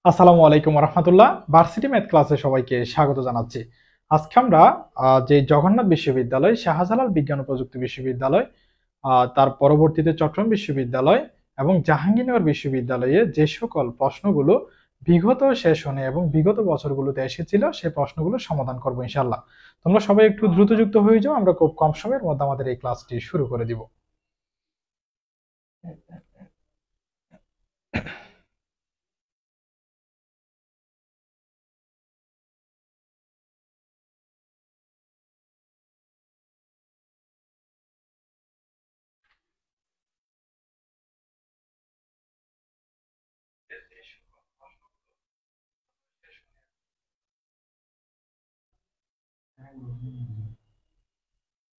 আসসালামু আলাইকুম রহমতুল্লাহ। Varsity math ক্লাসে সবাইকে স্বাগত জানাচ্ছি। আজকে আমরা যে জগন্নাথ বিশ্ববিদ্যালয়, শাহজালাল বিজ্ঞান ও প্রযুক্তি বিশ্ববিদ্যালয়, তার পরবর্তীতে চট্টগ্রাম বিশ্ববিদ্যালয় এবং জাহাঙ্গীরনগর বিশ্ববিদ্যালয়ে যে সকল প্রশ্নগুলো বিগত সেশনে এবং বিগত বছরগুলোতে এসেছিল সেই প্রশ্নগুলো সমাধান করবো ইনশাল্লাহ। তোমরা সবাই একটু দ্রুতযুক্ত হয়ে যাও, আমরা খুব কম সময়ের মধ্যে আমাদের এই ক্লাসটি শুরু করে দিব।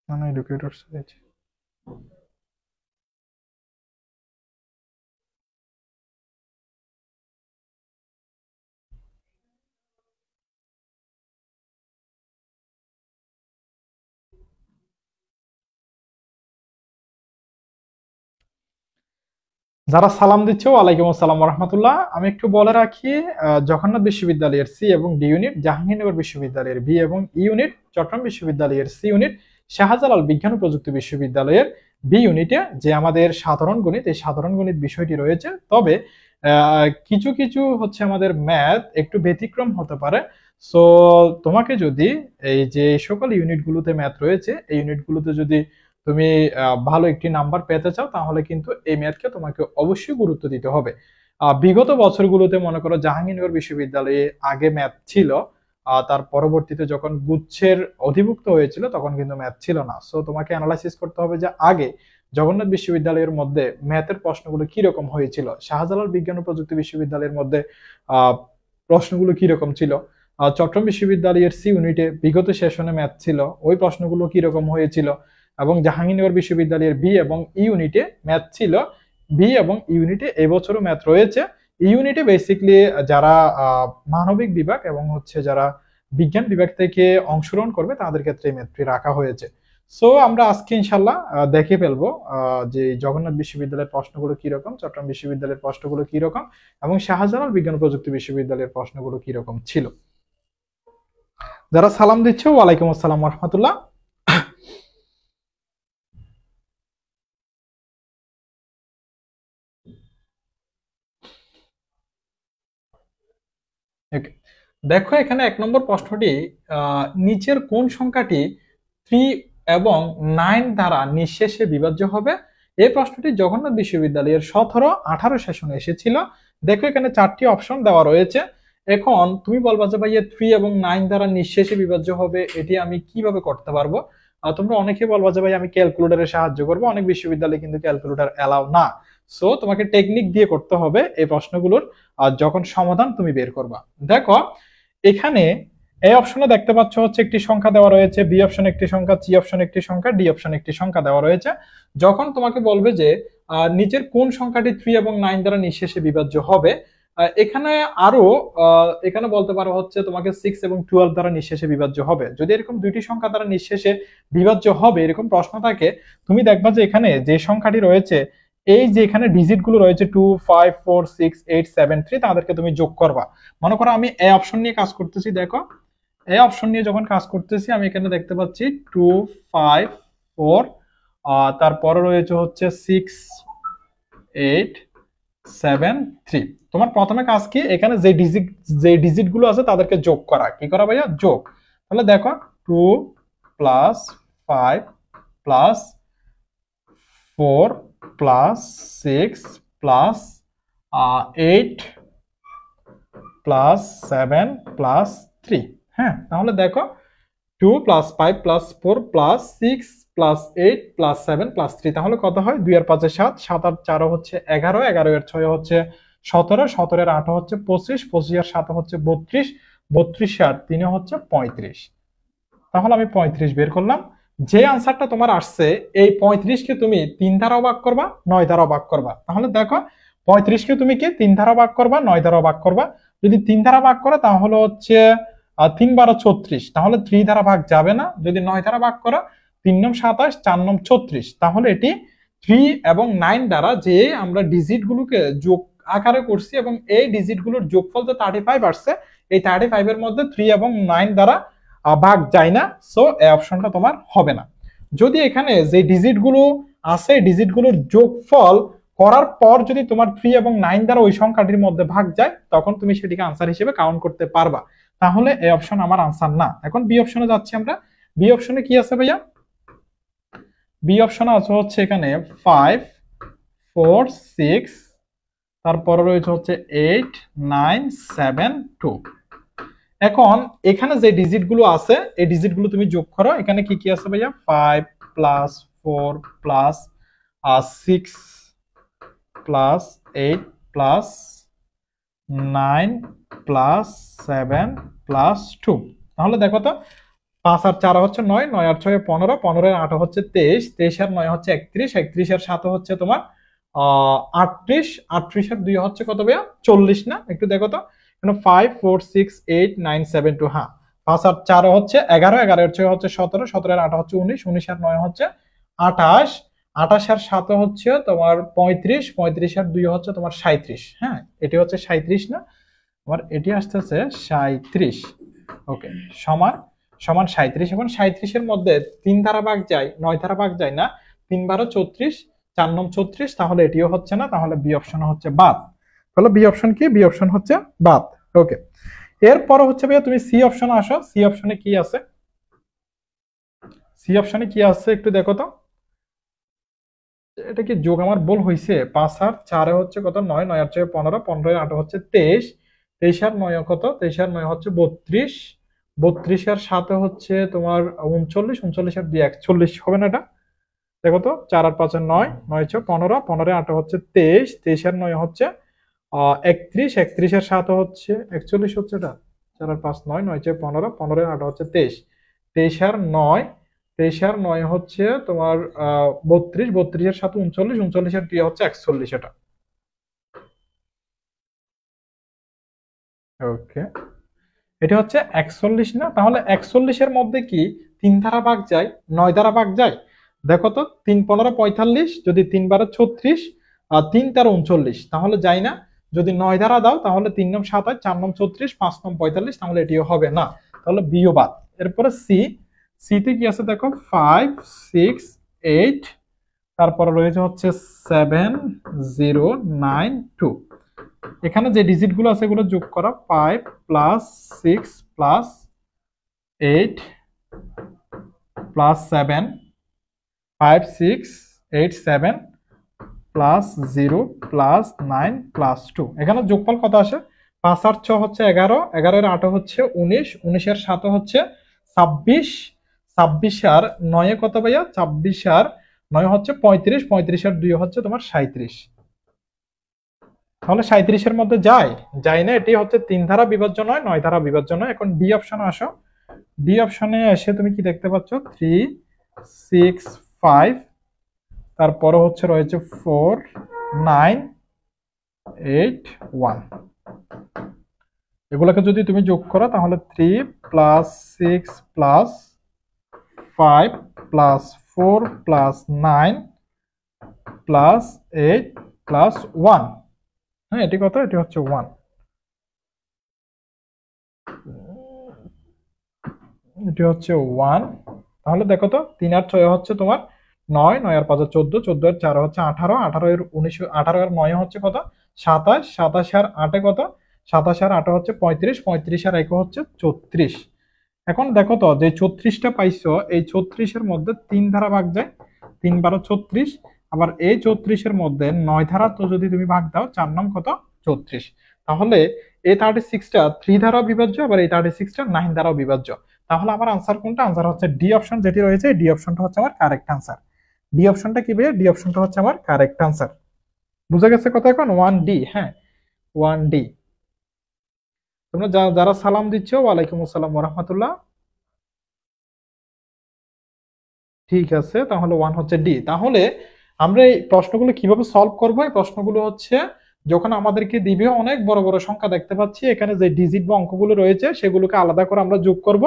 non educators আছে। যারা সালাম দিচ্ছে ওয়ালাইকুম আসসালাম রহমতুল্লাহ। আমি একটু বলে রাখি, জগন্নাথ বিশ্ববিদ্যালয়ের সি এবং ডি ইউনিট, জাহাঙ্গীরনগর বিশ্ববিদ্যালয়ের বি এবং ই ইউনিট, চট্টগ্রাম বিশ্ববিদ্যালয়ের সি ইউনিট, শাহজালাল বিজ্ঞান ও প্রযুক্তি বিশ্ববিদ্যালয়ের বি ইউনিটে যে আমাদের সাধারণ গণিত, এই সাধারণ গণিত বিষয়টি রয়েছে। তবে কিছু কিছু হচ্ছে আমাদের ম্যাথ একটু ব্যতিক্রম হতে পারে। সো তোমাকে যদি এই যে সকল ইউনিটগুলোতে ম্যাথ রয়েছে, এই ইউনিটগুলোতে যদি তুমি ভালো একটি নাম্বার পেতে চাও, তাহলে কিন্তু এই ম্যাথকে তোমাকে অবশ্যই গুরুত্ব দিতে হবে। বিগত বছরগুলোতে মনে করো জাহাঙ্গীরনগর বিশ্ববিদ্যালয়ে আগে ম্যাথ ছিল, তার পরবর্তীতে যখন গুচ্ছের অধিভুক্ত হয়েছিল তখন কিন্তু ম্যাথ ছিল না। সো তোমাকে অ্যানালাইসিস করতে হবে যে আগে জগন্নাথ বিশ্ববিদ্যালয়ের মধ্যে ম্যাথের প্রশ্নগুলো কি রকম হয়েছিল, শাহজালাল বিজ্ঞান ও প্রযুক্তি বিশ্ববিদ্যালয়ের মধ্যে প্রশ্নগুলো কি রকম ছিল, চট্টগ্রাম বিশ্ববিদ্যালয়ের সি ইউনিটে বিগত সেশনে ম্যাথ ছিল, ওই প্রশ্নগুলো কি রকম হয়েছিল, এবং জাহাঙ্গীরনগর বিশ্ববিদ্যালয়ের বি এবং ই ইউনিটে ম্যাথ ছিল। বি এবং ইউনিটে এবছরও ম্যাথ রয়েছে। ইউনিটে বেসিকলি যারা মানবিক বিভাগ এবং হচ্ছে যারা বিজ্ঞান বিভাগ থেকে অংশগ্রহণ করবে তাদের ক্ষেত্রে এই ম্যাথটি রাখা হয়েছে। সো আমরা আজকে ইনশাল্লাহ দেখে ফেলবো যে জগন্নাথ বিশ্ববিদ্যালয়ের প্রশ্নগুলো কিরকম, চট্টগ্রাম বিশ্ববিদ্যালয়ের প্রশ্নগুলো কিরকম, এবং শাহজালাল বিজ্ঞান প্রযুক্তি বিশ্ববিদ্যালয়ের প্রশ্নগুলো কিরকম ছিল। যারা সালাম দিচ্ছে ওয়ালাইকুম আসসালাম রহমতুল্লাহ। দেখো এখানে 1 নম্বর প্রশ্নটি, নিচের কোন সংখ্যাটি 3 এবং 9 দ্বারা নিঃশেষে বিভাজ্য হবে? এই প্রশ্নটি জগন্নাথ বিশ্ববিদ্যালয়ের 17-18 সেশনে এসেছিল। দেখো এখানে 4টি অপশন দেওয়া রয়েছে। এখন তুমি বলবা যে ভাইয়া 3 এবং 9 দ্বারা নিঃশেষে বিভাজ্য হবে, এটি আমি কিভাবে করতে পারবো? তোমরা অনেকে বলবা যে ভাই আমি ক্যালকুলেটরের সাহায্য করবো, অনেক বিশ্ববিদ্যালয়ে কিন্তু ক্যালকুলেটর অ্যালাউ না। সো তোমাকে টেকনিক দিয়ে করতে হবে এই প্রশ্নগুলোর যখন সমাধান তুমি বের করবা। দেখো এখানে এই অপশনে দেখতে পাচ্ছ হচ্ছে একটি সংখ্যা দেওয়া রয়েছে, বি অপশন একটি সংখ্যা, সি অপশন একটি সংখ্যা, ডি অপশন একটি সংখ্যা দেওয়া রয়েছে। যখন তোমাকে বলবে যে নিচের কোন সংখ্যাটি 3 এবং 9 দ্বারা নিঃশেষে বিভাজ্য হবে, এখানে আরো এখানে বলতে পারো হচ্ছে তোমাকে 6 এবং 12 দ্বারা নিঃশেষে বিভাজ্য হবে। যদি এরকম দুইটি সংখ্যা দ্বারা নিঃশেষে বিভাজ্য হবে এরকম প্রশ্ন থাকে, তুমি দেখবা যে এখানে যে সংখ্যাটি রয়েছে, এই যে এখানে ডিজিট গুলো রয়েছে 2, 5, 4, 6, 8, 7, 3, তাদেরকে তুমি যোগ করবা। মনে করো আমি এই অপশন নিয়ে কাজ করতেছি। দেখো এই অপশন নিয়ে যখন কাজ করতেছি আমি এখানে দেখতে পাচ্ছি 2, 5, 4, তারপরে রয়েছে হচ্ছে 6, 8, 7, 3। তোমার প্রথমে কাজ কি, এখানে যে ডিজিট গুলো আছে তাদেরকে যোগ করা। কি করা ভাইয়া? যোগ। তাহলে দেখো 2 plus 5 plus 4 plus 6 plus 8 plus 7 plus 3। হ্যাঁ, তাহলে দেখো 2 plus 5 plus 4 plus 6 plus 8 plus 7 plus 3, তাহলে কত হয়? 2 আর 5 7, 7 আর 4 হচ্ছে 11, 11 এর 6 হচ্ছে 17, 17 এর 8 হচ্ছে 25, 25 আর 7 হচ্ছে 32, 32 আর 3 হচ্ছে 35। তাহলে আমি 35 বের করলাম। যে আনসারটা তোমার আসছে, এই 35কে তুমি 3 দ্বারা ভাগ করবা, 9 দ্বারা ভাগ করবা। তাহলে দেখো 35কে তুমি কি 3 দ্বারা ভাগ করবা, 9 দ্বারা ভাগ করবা। যদি 3 দ্বারা ভাগ করো তাহলে হচ্ছে 3 12 36, তাহলে 3 দ্বারা ভাগ যাবে না। যদি 9 দ্বারা ভাগ করো, 3 9 27, 4 9 36, তাহলে এটি 3 এবং 9 দ্বারা যে আমরা ডিজিট গুলোকে যোগ আকারে করছি এবং এই ডিজিটগুলোর যোগফল যে 35 আসছে, এই 35 এর মধ্যে 3 এবং 9 দ্বারা ভাগ যায় না, সো এই অপশনটা তোমার হবে না। যদি এখানে যে ডিজিটগুলো আছে ডিজিটগুলোর যোগফল করার পর যদি তোমার 3 এবং 9 দ্বারা ওই সংখ্যাটির মধ্যে ভাগ যায়, তখন তুমি সেটিকে আনসার হিসেবে কাউন্ট করতে পারবা। তাহলে এই অপশন আমার আনসার না। এখন বি অপশনে যাচ্ছি আমরা। বি অপশনে কি আছে ভাইয়া? বি অপশনে আছে হচ্ছে এখানে 5 4 6, তারপরে রয়েছে হচ্ছে 8 9 7 2। এখন এখানে যে ডিজিট গুলো আছে এই ডিজিট গুলো তুমি যোগ করো। এখানে কি কি আছে ভাইয়া? 5 plus 4 plus 6 plus 8 plus 9 plus 7 plus 2। তাহলে দেখো তো, 5 আর 4 হচ্ছে 9, 9 আর 6 15, 15 আর 8 হচ্ছে 23, 23 আর 9 হচ্ছে 31, 31 আর 7 হচ্ছে তোমার 38, 38 আর 2 হচ্ছে কত ভাইয়া? 40 না? একটু দেখো তো, 5 4 6 8 9 7 2। হ্যাঁ, 5 আর 4 হচ্ছে 11, 11 আর 6 হচ্ছে 17, 17 আর 8 হচ্ছে 19, 19 আর 9 হচ্ছে 28, 28 আর 7 হচ্ছে তোমার 35, 35 আর 2 হচ্ছে তোমার 37। হ্যাঁ, এটি হচ্ছে 37 না? আমার এটি আসতেছে 37। ওকে, সমান সমান 37। এখন 37 এর মধ্যে 3 ধারা ভাগ যায়, 9 ধারা ভাগ যায় না। 3 12 34, 4 9 34, তাহলে এটিও হচ্ছে না, তাহলে বি অপশন হচ্ছে বাদ। তাহলে বি অপশন কি? বি অপশন হচ্ছে বাদ। ওকে, এরপর হচ্ছে ভাইয়া তুমি সি অপশনে আসো। সি অপশনে কি আছে? সি অপশনে কি আছে একটু দেখো তো। এটা কি যোগ আমার বল হইছে? 5 আর 4 হচ্ছে কত? 9, 9 আর 6 15, 15 আর 8 হচ্ছে 23, 23 আর 9 কত? 23 আর 9 হচ্ছে 32, 32 আর 7 হচ্ছে তোমার 39, 39 আর 2 41 হবে না এটা? দেখো তো, 4 আর 5 আর 9, 9 6 15, 15 আর 8 হচ্ছে 23, 23 আর 9 হচ্ছে 31, 31 আর 7 হচ্ছে 41 হচ্ছে এটা। 4 আর 5 9, 9 6 15, 15 আর 8 হচ্ছে 23, 23 আর 9, 23 আর 9 হচ্ছে তোমার 32, 32 এর 7 39, 39 আর 2 হচ্ছে 41 এটা। ওকে, এটা হচ্ছে 41 না? তাহলে 41 এর মধ্যে কি 3 ধারা ভাগ যায়, 9 ধারা ভাগ যায়? দেখো তো, 3 15 45, যদি 3 12 36 আর 3 13 39, তাহলে যায় না। যদি 9 ধারা দাও তাহলে 3 9 27, 4 9 34, 5 9 45, তাহলে এটিও হবে না, তাহলে বিও বাদ। এরপরে সি, সি তে কি আছে দেখো? 5 6 8, তারপরে রয়েছে হচ্ছে 7 0 9 2। এখানে যে ডিজিট গুলো আছে এগুলো যোগ করা। 5 plus 6 plus 8 plus 7, 5 6 8 7 plus 0 plus 9 plus 2। এখানে যোগফল কত আসে? 5 আর 6 হচ্ছে 11, 11 এর 8 হচ্ছে 19, 19 এর 7 হচ্ছে 26, 26 আর 9 কত ভাইয়া? 26 আর 9 হচ্ছে 35, 35 আর 2 হচ্ছে তোমার 37। তাহলে 37 এর মধ্যে যায় যায় না, এটি হচ্ছে 3 ধারা বিভাজ্য নয়, 9 ধারা বিভাজ্য নয়। এখন ডি অপশনে আসো। ডি অপশনে এসে তুমি কি দেখতে পাচ্ছ? 3 6 5, তারপরে হচ্ছে রয়েছে 4 9 8 1। এগুলোকে যদি তুমি যোগ করো তাহলে 3 plus 6 plus 5 plus 4 plus 9 plus 8 plus 1। হ্যাঁ, এটি কত? এটি হচ্ছে 1। এটি হচ্ছে 1। তাহলে দেখো তো, 3 আর 6 হচ্ছে তোমার 9, 9 আর 5 14, 14 আর 4 হচ্ছে 18, 18 এর 19, 18 আর 9 হচ্ছে কত? 27, 27 আর 8 কত? 27 আর 8 হচ্ছে 35, 35 আর 1 হচ্ছে 34। এখন দেখো তো, যে 34টা পাইছো এই 34 এর মধ্যে 3 ধারা ভাগ যায়, 3 12 36, আবার এই 34 এর মধ্যে 9 ধারা তো যদি তুমি ভাগ দাও, 4 নাম কত? 34। তাহলে এই 36টা 3 ধারা বিভাজ্য, আবার এই 36টা 9 দ্বারাও বিভাজ্য। তাহলে আমার আনসার কোনটা? আনসার হচ্ছে ডি অপশন, যেটি রয়েছে ডি অপশনটা হচ্ছে আমার কারেক্ট আনসার। ডি অপশনটা কি ভাইয়া? ডি অপশনটা হচ্ছে আমার কারেক্ট আনসার। বুঝা গেছে কথা? এখন 1D। হ্যাঁ, 1D। তোমরা যারা সালাম দিচ্ছ, ওয়ালাইকুম আসসালাম ওয়া রাহমাতুল্লাহ। ঠিক আছে, তাহলে 1 হচ্ছে ডি। তাহলে আমরা এই প্রশ্নগুলো কিভাবে সলভ করব? এই প্রশ্নগুলো হচ্ছে যখন আমাদেরকে দিবে অনেক বড় বড় সংখ্যা দেখতে পাচ্ছি, এখানে যে ডিজিট বা অঙ্কগুলো রয়েছে সেগুলোকে আলাদা করে আমরা যোগ করব।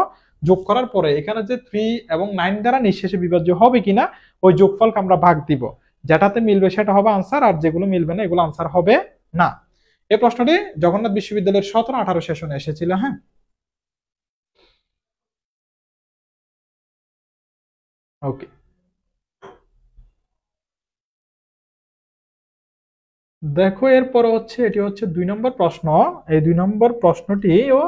যোগ করার পরে এখানে যে 3 এবং 9 দ্বারা নিঃশেষে বিভাজ্য হবে কিনা ওই যোগফলকে আমরা ভাগ দিব। যেটাতে মিলবে সেটা হবে আনসার, আর যেগুলো মিলবে না এগুলো আনসার হবে না। এই প্রশ্নটি জগন্নাথ বিশ্ববিদ্যালয়ের 17-18 সেশনে এসেছিল। হ্যাঁ, ওকে। দেখো এরপর হচ্ছে এটি হচ্ছে 2 নম্বর প্রশ্ন। এই 2 নম্বর প্রশ্নটিও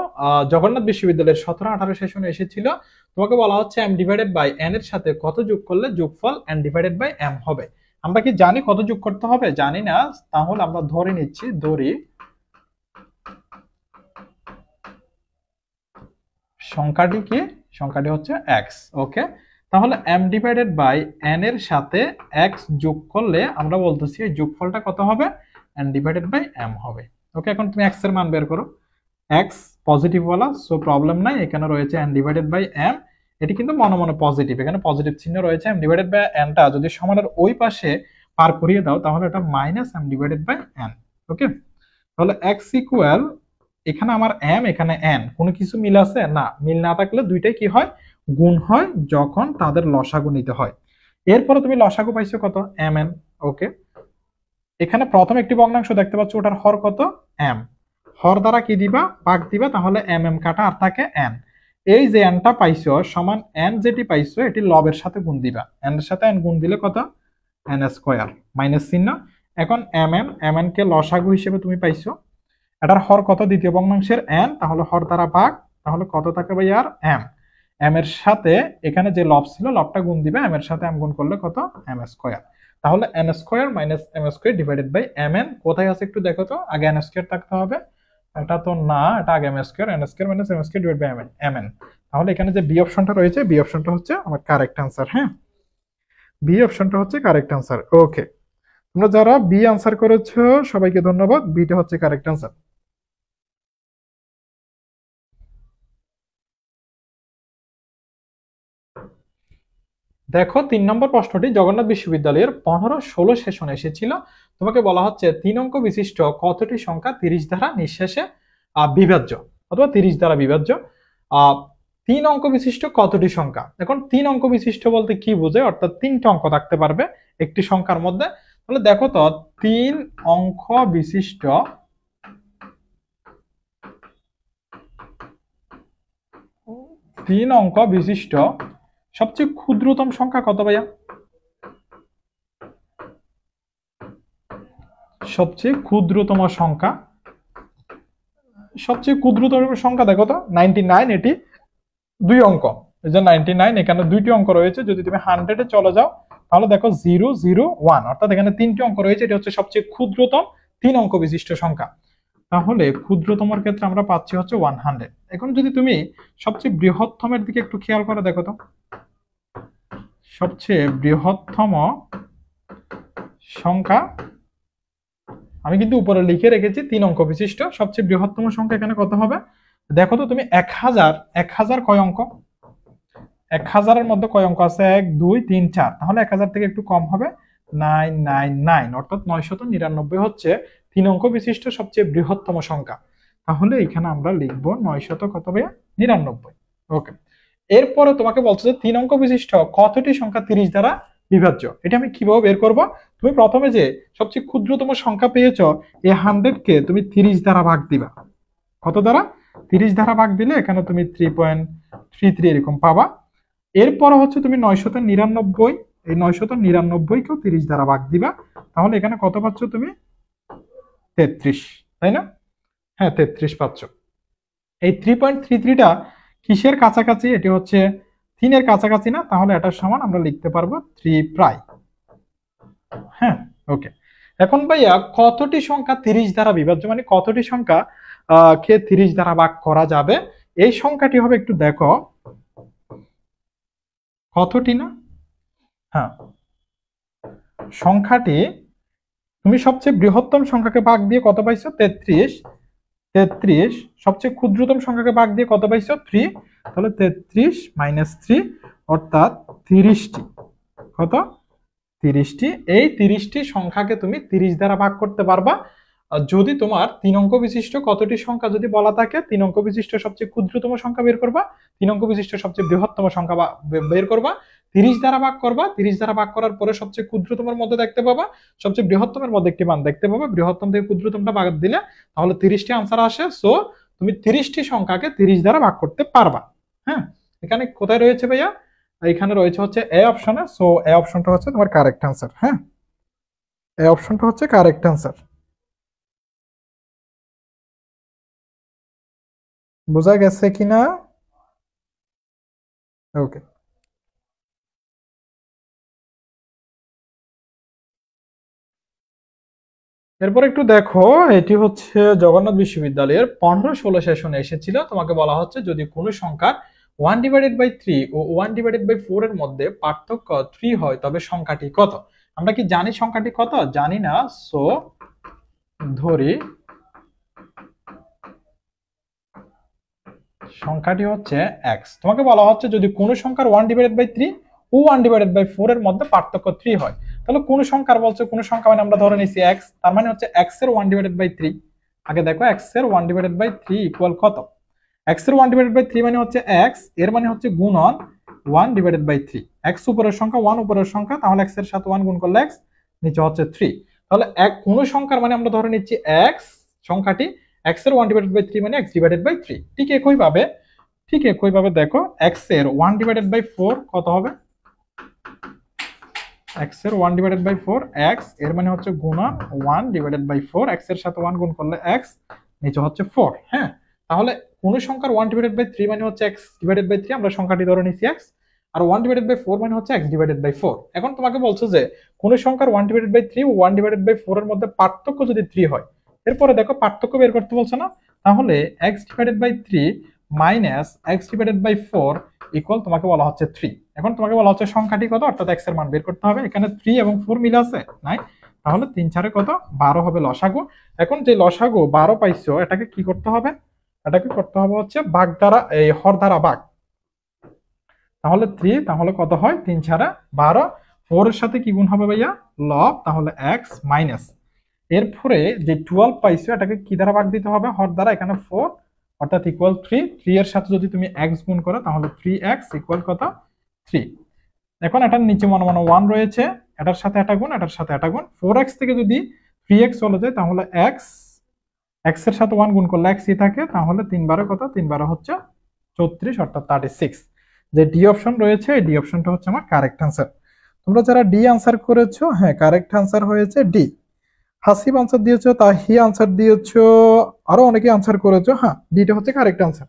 জগন্নাথ বিশ্ববিদ্যালয়ের 17-18 সেশনে এসেছিল। তোমাকে বলা হচ্ছে m ডিভাইডেড বাই n এর সাথে কত যোগ করলে যোগফল n ডিভাইডেড বাই m হবে। আমরা কি জানি কত যোগ করতে হবে? জানি না, তাহলে আমরা ধরে নিচ্ছি, ধরি সংখ্যাটি কি? সংখ্যাটি হচ্ছে x। ওকে, তাহলে m ডিভাইডেড বাই n এর সাথে x যোগ করলে আমরা বলতেছি এই যোগফলটা কত হবে? n ডিভাইডেড বাই m হবে। ওকে, এখন তুমি x এর মান বের করো। x পজিটিভ ওয়ালা, সো প্রবলেম নাই, এখানে রয়েছে n ডিভাইডেড বাই m। এটি কিন্তু মনে মনে পজিটিভ, এখানে পজিটিভ চিহ্ন রয়েছে। m ডিভাইডেড বাই n টা যদি সমানের ওই পাশে পার করিয়ে দাও তাহলে এটা minus m divided by n। Okay, তাহলে x ইকুয়াল, এখানে আমার m এখানে n, কোনো কিছু মিল আছে না? মিল না থাকলে দুইটাই কি হয়? গুণ হয় যখন তাদের লসাগু নিতে হয়। এরপরে তুমি লসাগু পাইছো কত? mn। ওকে, এখানে প্রথম একটি ভগ্নাংশ দেখতে পাচ্ছ, ওটার হর কত? m। হর দ্বারা কি দিবা? ভাগ দিবা, তাহলে mm কাটা আর থাকে n। এই যে n টা পাইছো সমান n যেটি পাইছো এটি লবের সাথে গুণ দিবা। n এর সাথে n গুণ দিলে কত? n স্কয়ার, মাইনাস চিহ্ন। এখন mn কে লসাগু হিসেবে তুমি পাইছো। এটার হর কত? দ্বিতীয় ভগ্নাংশের n, তাহলে হর দ্বারা ভাগ, তাহলে কত থাকে ভাই আর? m। m এর সাথে এখানে যে লব ছিল লবটা গুণ দিবে, m এর সাথে m গুণ করলে কত? m square. তাহলে n square minus m square divided by mn কোথায় আছে একটু দেখো তো। আগে n স্কয়ার থাকতে হবে, এটা তো না, এটা আগে m square, n square minus m square divide by mn। তাহলে এখানে যে বি অপশনটা রয়েছে, বি অপশনটা হচ্ছে আমার কারেক্ট আনসার। হ্যাঁ, বি অপশনটা হচ্ছে কারেক্ট আনসার। ওকে, তোমরা যারা বি আনসার করেছো সবাইকে ধন্যবাদ, বিটা হচ্ছে কারেক্ট আনসার। দেখো 3 নম্বর প্রশ্নটি জগন্নাথ বিশ্ববিদ্যালয়ের 15-16 সেশনে এসেছিল। তোমাকে বলা হচ্ছে 3 অঙ্ক বিশিষ্ট কতটি সংখ্যা 30 দ্বারা নিঃশেষে বিভাজ্য, অথবা 30 দ্বারা বিভাজ্য। 3 অঙ্ক বিশিষ্ট কতটি সংখ্যা? এখন 3 অঙ্ক বিশিষ্ট বলতে কি বোঝায়? অর্থাৎ 3টা অঙ্ক থাকতে পারবে একটি সংখ্যার মধ্যে। তাহলে দেখো তো 3 অঙ্ক বিশিষ্ট 3 অঙ্ক বিশিষ্ট সবচেয়ে ক্ষুদ্রতম সংখ্যা কত ভাইয়া? সবচেয়ে ক্ষুদ্রতম সংখ্যা, সবচেয়ে ক্ষুদ্রতম সংখ্যা দেখো তো 99। এটি 2 অঙ্ক, এই যে 99, এখানে 2টি অঙ্ক রয়েছে। যদি তুমি 100 এ চলে যাও তাহলে দেখো 001, অর্থাৎ এখানে 3টি অঙ্ক রয়েছে। এটি হচ্ছে সবচেয়ে ক্ষুদ্রতম 3 অঙ্ক বিশিষ্ট সংখ্যা। তাহলে ক্ষুদ্রতমের ক্ষেত্রে আমরা পাচ্ছি হচ্ছে 100। এখন যদি তুমি সবচেয়ে বৃহত্তমের দিকে একটু খেয়াল করে দেখো তো, সবচেয়ে বৃহত্তম সংখ্যা আমি কিন্তু উপরে লিখে রেখেছি 3 অঙ্ক বিশিষ্ট সবচেয়ে বৃহত্তম সংখ্যা এখানে কত হবে? দেখো তো তুমি 1000 কয় অঙ্ক? 1000 এর মধ্যে কয় অঙ্ক আছে? 1 2 3 4, তাহলে 1000 থেকে একটু কম হবে 999, অর্থাৎ 999 হচ্ছে 3 অঙ্ক বিশিষ্ট সবচেয়ে বৃহত্তম সংখ্যা। তাহলে এখানে আমরা লিখব 900 কত ভাইয়া? 99। ওকে, এরপরে তোমাকে বলছো যে 3 অঙ্ক বিশিষ্ট কতটি সংখ্যা 30 দ্বারা বিভাজ্য। এটা আমি কিভাবে বের করব? তুমি প্রথমে যে সবচেয়ে ক্ষুদ্রতম সংখ্যা পেয়েছো, এই 100 কে তুমি 30 দ্বারা ভাগ দিবা। কত দ্বারা? 30 দ্বারা ভাগ দিলে এখানে তুমি 3.33 এরকম পাবা। এরপর হচ্ছে তুমি 999, এই 999 কেও 30 দ্বারা ভাগ দিবা, তাহলে এখানে কত পাচ্ছ তুমি? 33, তাই না? হ্যাঁ, 33 পাচ্ছ। এই 3.33টা কিসের কাছাকাছি? এটি হচ্ছে 3 এর কাছাকাছি না, তাহলে এটার সমান আমরা লিখতে পারবো 3 প্রায়। হ্যাঁ, ওকে। এখন ভাইয়া কতটি সংখ্যা 30 দ্বারা বিভাজ্য, মানে কতটি সংখ্যা কে 30 দ্বারা ভাগ করা যাবে? এই সংখ্যাটি হবে একটু দেখো কতটি না। হ্যাঁ, সংখ্যাটি তুমি সবচেয়ে বৃহত্তম সংখ্যাকে ভাগ দিয়ে কত পাইছো? 33। 33 সবচেয়ে ক্ষুদ্রতম সংখ্যাকে ভাগ দিয়ে কত পাইছো? 3। তাহলে 33 মাইনাস 3 অর্থাৎ 30টি। কত? 30টি। এই 30টি সংখ্যাকে তুমি 30 দ্বারা ভাগ করতে পারবা। যদি তোমার 3 অঙ্ক বিশিষ্ট কতটি সংখ্যা যদি বলা থাকে, 3 অঙ্ক বিশিষ্ট সবচেয়ে ক্ষুদ্রতম সংখ্যা বের করবা, 3 অঙ্ক বিশিষ্ট সবচেয়ে বৃহত্তম সংখ্যা বের করবা, 30 দ্বারা ভাগ করবা, 30 দ্বারা ভাগ করার পরে সবচেয়ে ক্ষুদ্রতমের মধ্যে দেখতে পাবা, সবচেয়ে বৃহত্তমের মধ্যে একটি মান দেখতে পাবা, বৃহত্তম থেকে ক্ষুদ্রতমটা ভাগ দিলে তাহলে 30টি আনসার আসে। সো তুমি 30টি সংখ্যাকে 30 দ্বারা ভাগ করতে পারবা। হ্যাঁ, এখানে কোথায় রয়েছে ভাইয়া? এখানে রয়েছে হচ্ছে এ অপশনে। সো এ অপশনটা হচ্ছে তোমার কারেক্ট আনসার। হ্যাঁ, এ অপশনটা হচ্ছে কারেক্ট আনসার। বোঝা গেছে কিনা? ওকে। এরপর একটু দেখো, এটি হচ্ছে জগন্নাথ বিশ্ববিদ্যালয়ের 15-16 সেশনে এসেছিল। তোমাকে বলা হচ্ছে যদি কোনো সংখ্যার 1/3 ও 1/4 এর মধ্যে পার্থক্য 3 হয় তবে সংখ্যাটি কত? আমরা কি জানি সংখ্যাটি কত? জানি না। সো ধরি সংখ্যাটি হচ্ছে x। তোমাকে বলা হচ্ছে যদি কোনো সংখ্যার 1/3 ও 1/4 এর মধ্যে পার্থক্য 3 হয়, তাহলে কোন সংখ্যার বলছে, কোন সংখ্যা মানে আমরা ধরে নিয়েছি x, তার মানে হচ্ছে x এর 1/3। আগে দেখো x এর 1/3 ইকুয়াল কত? x এর 1/3 মানে হচ্ছে x, এর মানে হচ্ছে গুণন 1/3। x উপরের সংখ্যা, 1 উপরের সংখ্যা, তাহলে x এর সাথে 1 গুণ করলে x, নিচে হচ্ছে 3। তাহলে কোন সংখ্যার মানে আমরা ধরে নিচ্ছি x, সংখ্যাটি x এর 1/3 মানে x/3। ঠিক একইভাবে দেখো x এর 1/4 কত হবে? x এর 1/4 x, এর মানে হচ্ছে গুণন 1/4, x এর সাথে 1 গুণ করলে x, নিচে হচ্ছে 4। হ্যাঁ, তাহলে কোন সংখ্যার 1/3 মানে হচ্ছে x/3, আমরা সংখ্যাটি ধরে নিচ্ছি x, আর 1/4 মানে হচ্ছে x/4। এখন তোমাকে বলছো যে কোন সংখ্যার 1/3 ও 1/4 এর মধ্যে পার্থক্য যদি 3 হয়, এরপরে দেখো পার্থক্য বের করতে বলছে না, তাহলে x/3 মাইনাস x/4 ইকুয়াল তোমাকে বলা হচ্ছে 3। এখন তোমাকে বলা হচ্ছে সংখ্যাটি কত, অর্থাৎ x এর মান বের করতে হবে। এখানে 3 এবং 4 মিলে আছে নাই, তাহলে 3 4 কত, 12 হবে লসাগু। এখন যে লসাগু 12 পাইছো, এটাকে কি করতে হবে? এটাকে করতে হবে হচ্ছে ভাগ দ্বারা, এই হর দ্বারা ভাগ। তাহলে 3, তাহলে কত হয়? 3 4 12। 4 এর সাথে কি গুণ হবে ভাইয়া? লব, তাহলে x মাইনাস। এরপরে যে 12 পাইছো, এটাকে কি দ্বারা ভাগ দিতে হবে? হর দ্বারা। এখানে 4 অর্থাৎ ইকুয়াল 3। 3 এর সাথে যদি তুমি x গুণ করো, তাহলে 3x ইকুয়াল কত? 3। এখন এটার নিচে মনে মনে 1 রয়েছে, এটার সাথে এটা গুণ, এটার সাথে এটা গুণ। 4x থেকে যদি 3x চলে যায়, তাহলে x এর সাথে 1 গুণ করলে x ই থাকে, তাহলে 3 12 কত? 3 12 হচ্ছে 34, অর্থাৎ 36। যে ডি অপশন রয়েছে, এই ডি অপশনটা হচ্ছে আমার কারেক্ট আনসার। তোমরা যারা ডি আনসার করেছো, হ্যাঁ কারেক্ট আনসার হয়েছে ডি। হাসিব আনসার দিয়েছো, তাহি আনসার দিয়েছো, আরো অনেকে আনসার করেছো। হ্যাঁ, ডিটা হচ্ছে কারেক্ট আনসার।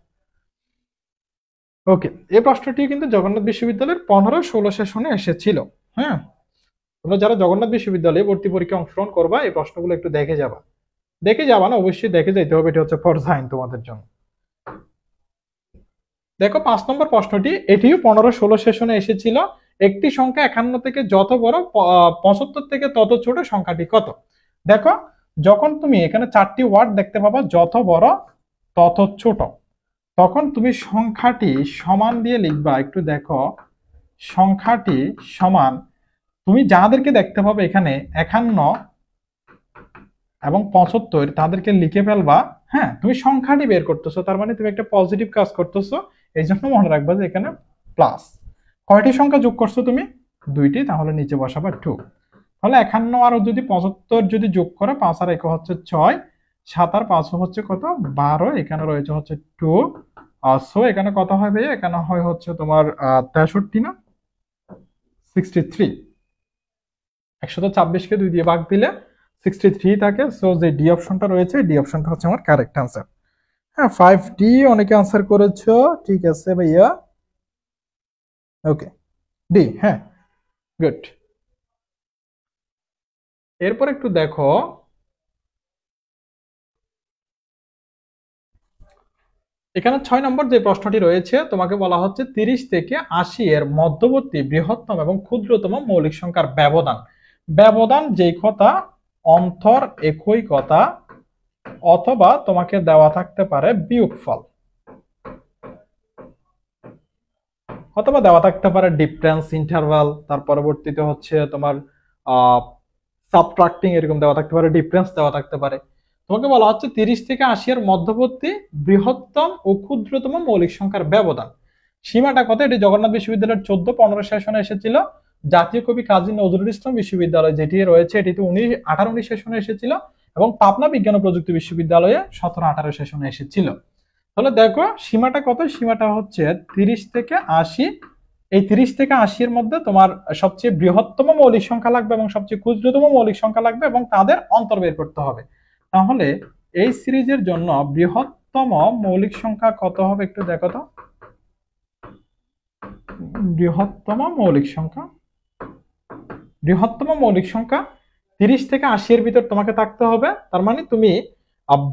ওকে, এই প্রশ্নটি কিন্তু জগন্নাথ বিশ্ববিদ্যালয়ের 15-16 সেশনে এসেছিল। হ্যাঁ, তোমরা যারা জগন্নাথ বিশ্ববিদ্যালয়ে ভর্তি পরীক্ষা অংশগ্রহণ করবা, এই প্রশ্নগুলো একটু দেখে যাবা না, অবশ্যই দেখে যাইতে হবে, এটা হচ্ছে ফরজ আইন তোমাদের জন্য। দেখো 5 নম্বর প্রশ্নটি, এটিও 15-16 সেশনে এসেছিল। একটি সংখ্যা 51 থেকে যত বড়, 75 থেকে তত ছোট, সংখ্যাটি কত? দেখো, যখন তুমি এখানে 4টি ওয়ার্ড দেখতে পাবা, যত বড় তত ছোট, তখন তুমি সংখ্যাটি সমান দিয়ে লিখবা। একটু দেখো, সংখ্যাটি সমান, তুমি যাদেরকে দেখতে পাবে এখানে 51 এবং 75, তাদেরকে লিখে ফেলবা। হ্যাঁ, তুমি সংখ্যাটি বের করতেছো, তার মানে তুমি একটা পজিটিভ কাজ করতেছো, এই জন্য মনে রাখবা যে এখানে প্লাস। কয়টি সংখ্যা যোগ করছো তুমি? 2টি, তাহলে নিচে বসাবা 2। তাহলে 51 আর যদি 75 যদি যোগ করো, 5 আর 1 হচ্ছে 6, 7 আর 5 হচ্ছে কত? 12, এখানে রয়েছে হচ্ছে 2। সো এখানে কত হয় ভাইয়া? এখানে হয় হচ্ছে তোমার 63 না 63। 126 কে 2 দিয়ে ভাগ দিলে 63 থাকে। সো যে ডি অপশনটা রয়েছে, ডি অপশনটা হচ্ছে আমার কারেক্ট আনসার। হ্যাঁ, 5D অনেকে আনসার করেছো, ঠিক আছে ভাইয়া। ওকে, ডি। হ্যাঁ, গুড। এরপর একটু দেখো, এখানে 6 নম্বর যে প্রশ্নটি রয়েছে, তোমাকে বলা হচ্ছে 30 থেকে 80 এর মধ্যবর্তী বৃহত্তম এবং ক্ষুদ্রতম মৌলিক সংখ্যার ব্যবধান। ব্যবধান যেই কথা, অন্তর একই কথা, অথবা তোমাকে দেওয়া থাকতে পারে বিয়োগফল, অথবা দেওয়া থাকতে পারে ডিফারেন্স, ইন্টারভাল, তার পরবর্তীতে হচ্ছে তোমার সাবট্রাক্টিং, এরকম দেওয়া থাকতে পারে, ডিফারেন্স দেওয়া থাকতে পারে। তোমাকে বলা হচ্ছে 30 থেকে 80 এর মধ্যবর্তী বৃহত্তম ও ক্ষুদ্রতম মৌলিক সংখ্যার ব্যবধান। সীমাটা কত? এটি জগন্নাথ বিশ্ববিদ্যালয়ের 14-15 সেশনে এসেছিল। জাতীয় কবি কাজী নজরুল ইসলাম বিশ্ববিদ্যালয় যেটি রয়েছে এটিতে 18-19 সেশনে এসেছিল, এবং পাবনা বিজ্ঞান ও প্রযুক্তি বিশ্ববিদ্যালয়ে 17-18 সেশনে এসেছিল। তাহলে দেখো সীমাটা কত? সীমাটা হচ্ছে 30 থেকে 80। এই 30 থেকে 80 এর মধ্যে তোমার সবচেয়ে বৃহত্তম মৌলিক সংখ্যা লাগবে এবং সবচেয়ে ক্ষুদ্রতম মৌলিক সংখ্যা লাগবে, এবং তাদের অন্তর বের করতে হবে। তাহলে এই সিরিজের জন্য বৃহত্তম মৌলিক সংখ্যা কত হবে একটু দেখো তো। বৃহত্তম মৌলিক সংখ্যা 30 থেকে 80 এর ভিতর তোমাকে থাকতে হবে। তার মানে তুমি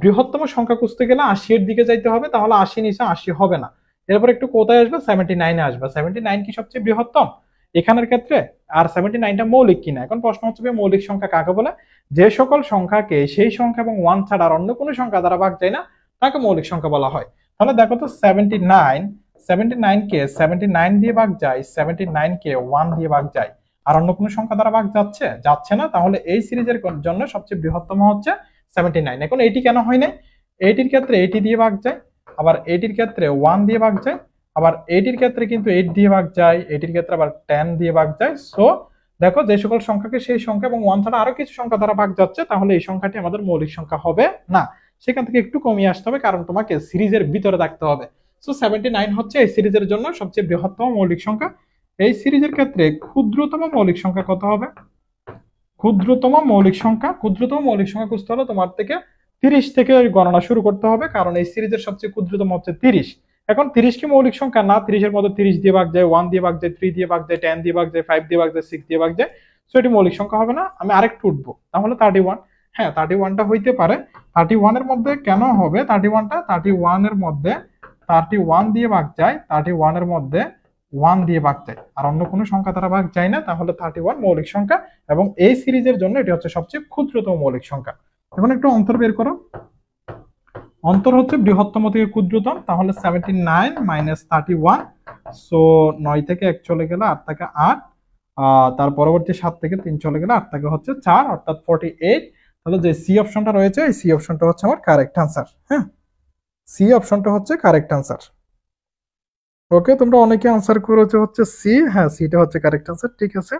বৃহত্তম সংখ্যা খুঁজতে গেলে 80 এর দিকে যাইতে হবে, তাহলে 80 নিচে 80 হবে না। এরপর একটু কোথায় আসবে? 79 এ আসবে। 79 কি সবচেয়ে বৃহত্তম এখানের ক্ষেত্রে? আর 79টা মৌলিক কিনা? এখন প্রশ্ন হচ্ছে মৌলিক সংখ্যা কাকে বলে? যে সকল সংখ্যাকে সেই সংখ্যা এবং 1 ছাড়া আর অন্য কোনো সংখ্যা দ্বারা ভাগ যায় না তাকে মৌলিক সংখ্যা বলা হয়। তাহলে দেখো তো 79 কে 79 দিয়ে ভাগ যায়, 79 কে 1 দিয়ে ভাগ যায়, আর অন্য কোনো সংখ্যা দ্বারা ভাগ যাচ্ছে না। তাহলে এই সিরিজের জন্য সবচেয়ে বৃহত্তম হচ্ছে 79। এখন এটি কেন হয় না? এইটির ক্ষেত্রে 80 দিয়ে ভাগ যায়, আবার এইটির ক্ষেত্রে 1 দিয়ে ভাগ যায়, আবার এইটির ক্ষেত্রে কিন্তু 8 দিয়ে ভাগ যায়, এইটির ক্ষেত্রে আবার 10 দিয়ে ভাগ যায়। সো দেখো যে সকল সংখ্যাকে সেই সংখ্যা এবং 1 ছাড়া আরো কিছু সংখ্যা দ্বারা ভাগ যাচ্ছে, তাহলে এই সংখ্যাটি আমাদের মৌলিক সংখ্যা হবে না। সেখান থেকে একটু কমিয়ে আসতে হবে, কারণ তোমাকে সিরিজের ভিতরে থাকতে হবে। সো 79 হচ্ছে এই সিরিজের জন্য সবচেয়ে বৃহত্তম মৌলিক সংখ্যা। এই সিরিজের ক্ষেত্রে ক্ষুদ্রতম মৌলিক সংখ্যা কত হবে? ক্ষুদ্রতম মৌলিক সংখ্যা খুঁজতে হলে তোমার থেকে 30 থেকে গণনা শুরু করতে হবে, কারণ এই সিরিজের সবচেয়ে ক্ষুদ্রতম হচ্ছে 30। এখন 30 কি মৌলিক সংখ্যা? না, 30 এর মধ্যে 30 দিয়ে ভাগ যায়, 1 দিয়ে ভাগ যায়, 3 দিয়ে ভাগ যায়, 10 দিয়ে ভাগ যায়, 5 দিয়ে ভাগ যায়, 6 দিয়ে ভাগ যায়। সো এটি মৌলিক সংখ্যা হবে না। আমি আরেকটু উঠবো, তাহলে 31। হ্যাঁ, 31টা হইতে পারে। 31 এর মধ্যে কেন হবে 31টা? 31 এর মধ্যে 31 দিয়ে ভাগ যায়, 31 এর মধ্যে 1 দিয়ে ভাগ যায়, আর অন্য কোনো সংখ্যা দ্বারা ভাগ যায় না। তাহলে 31 মৌলিক সংখ্যা, এবং এই সিরিজের জন্য এটি হচ্ছে সবচেয়ে ক্ষুদ্রতম মৌলিক সংখ্যা। এখন একটু অন্তর বের করো। অন্তর হচ্ছে বৃহত্তম থেকে ক্ষুদ্রতম, তাহলে 79 মাইনাস 31। সো 9 থেকে 1 চলে গেলে 8 থেকে 8, তার পরবর্তী 7 থেকে 3 চলে গেলে 8 থেকে হচ্ছে 4, অর্থাৎ 48। তাহলে যে সি অপশনটা রয়েছে, এই সি অপশনটা হচ্ছে আমার কারেক্ট আনসার। হ্যাঁ, সি অপশনটা হচ্ছে কারেক্ট আনসার। ওকে, তোমরা অনেকে আনসার করেছো হচ্ছে সি। হ্যাঁ, সিটা হচ্ছে কারেক্ট আনসার। ঠিক আছে,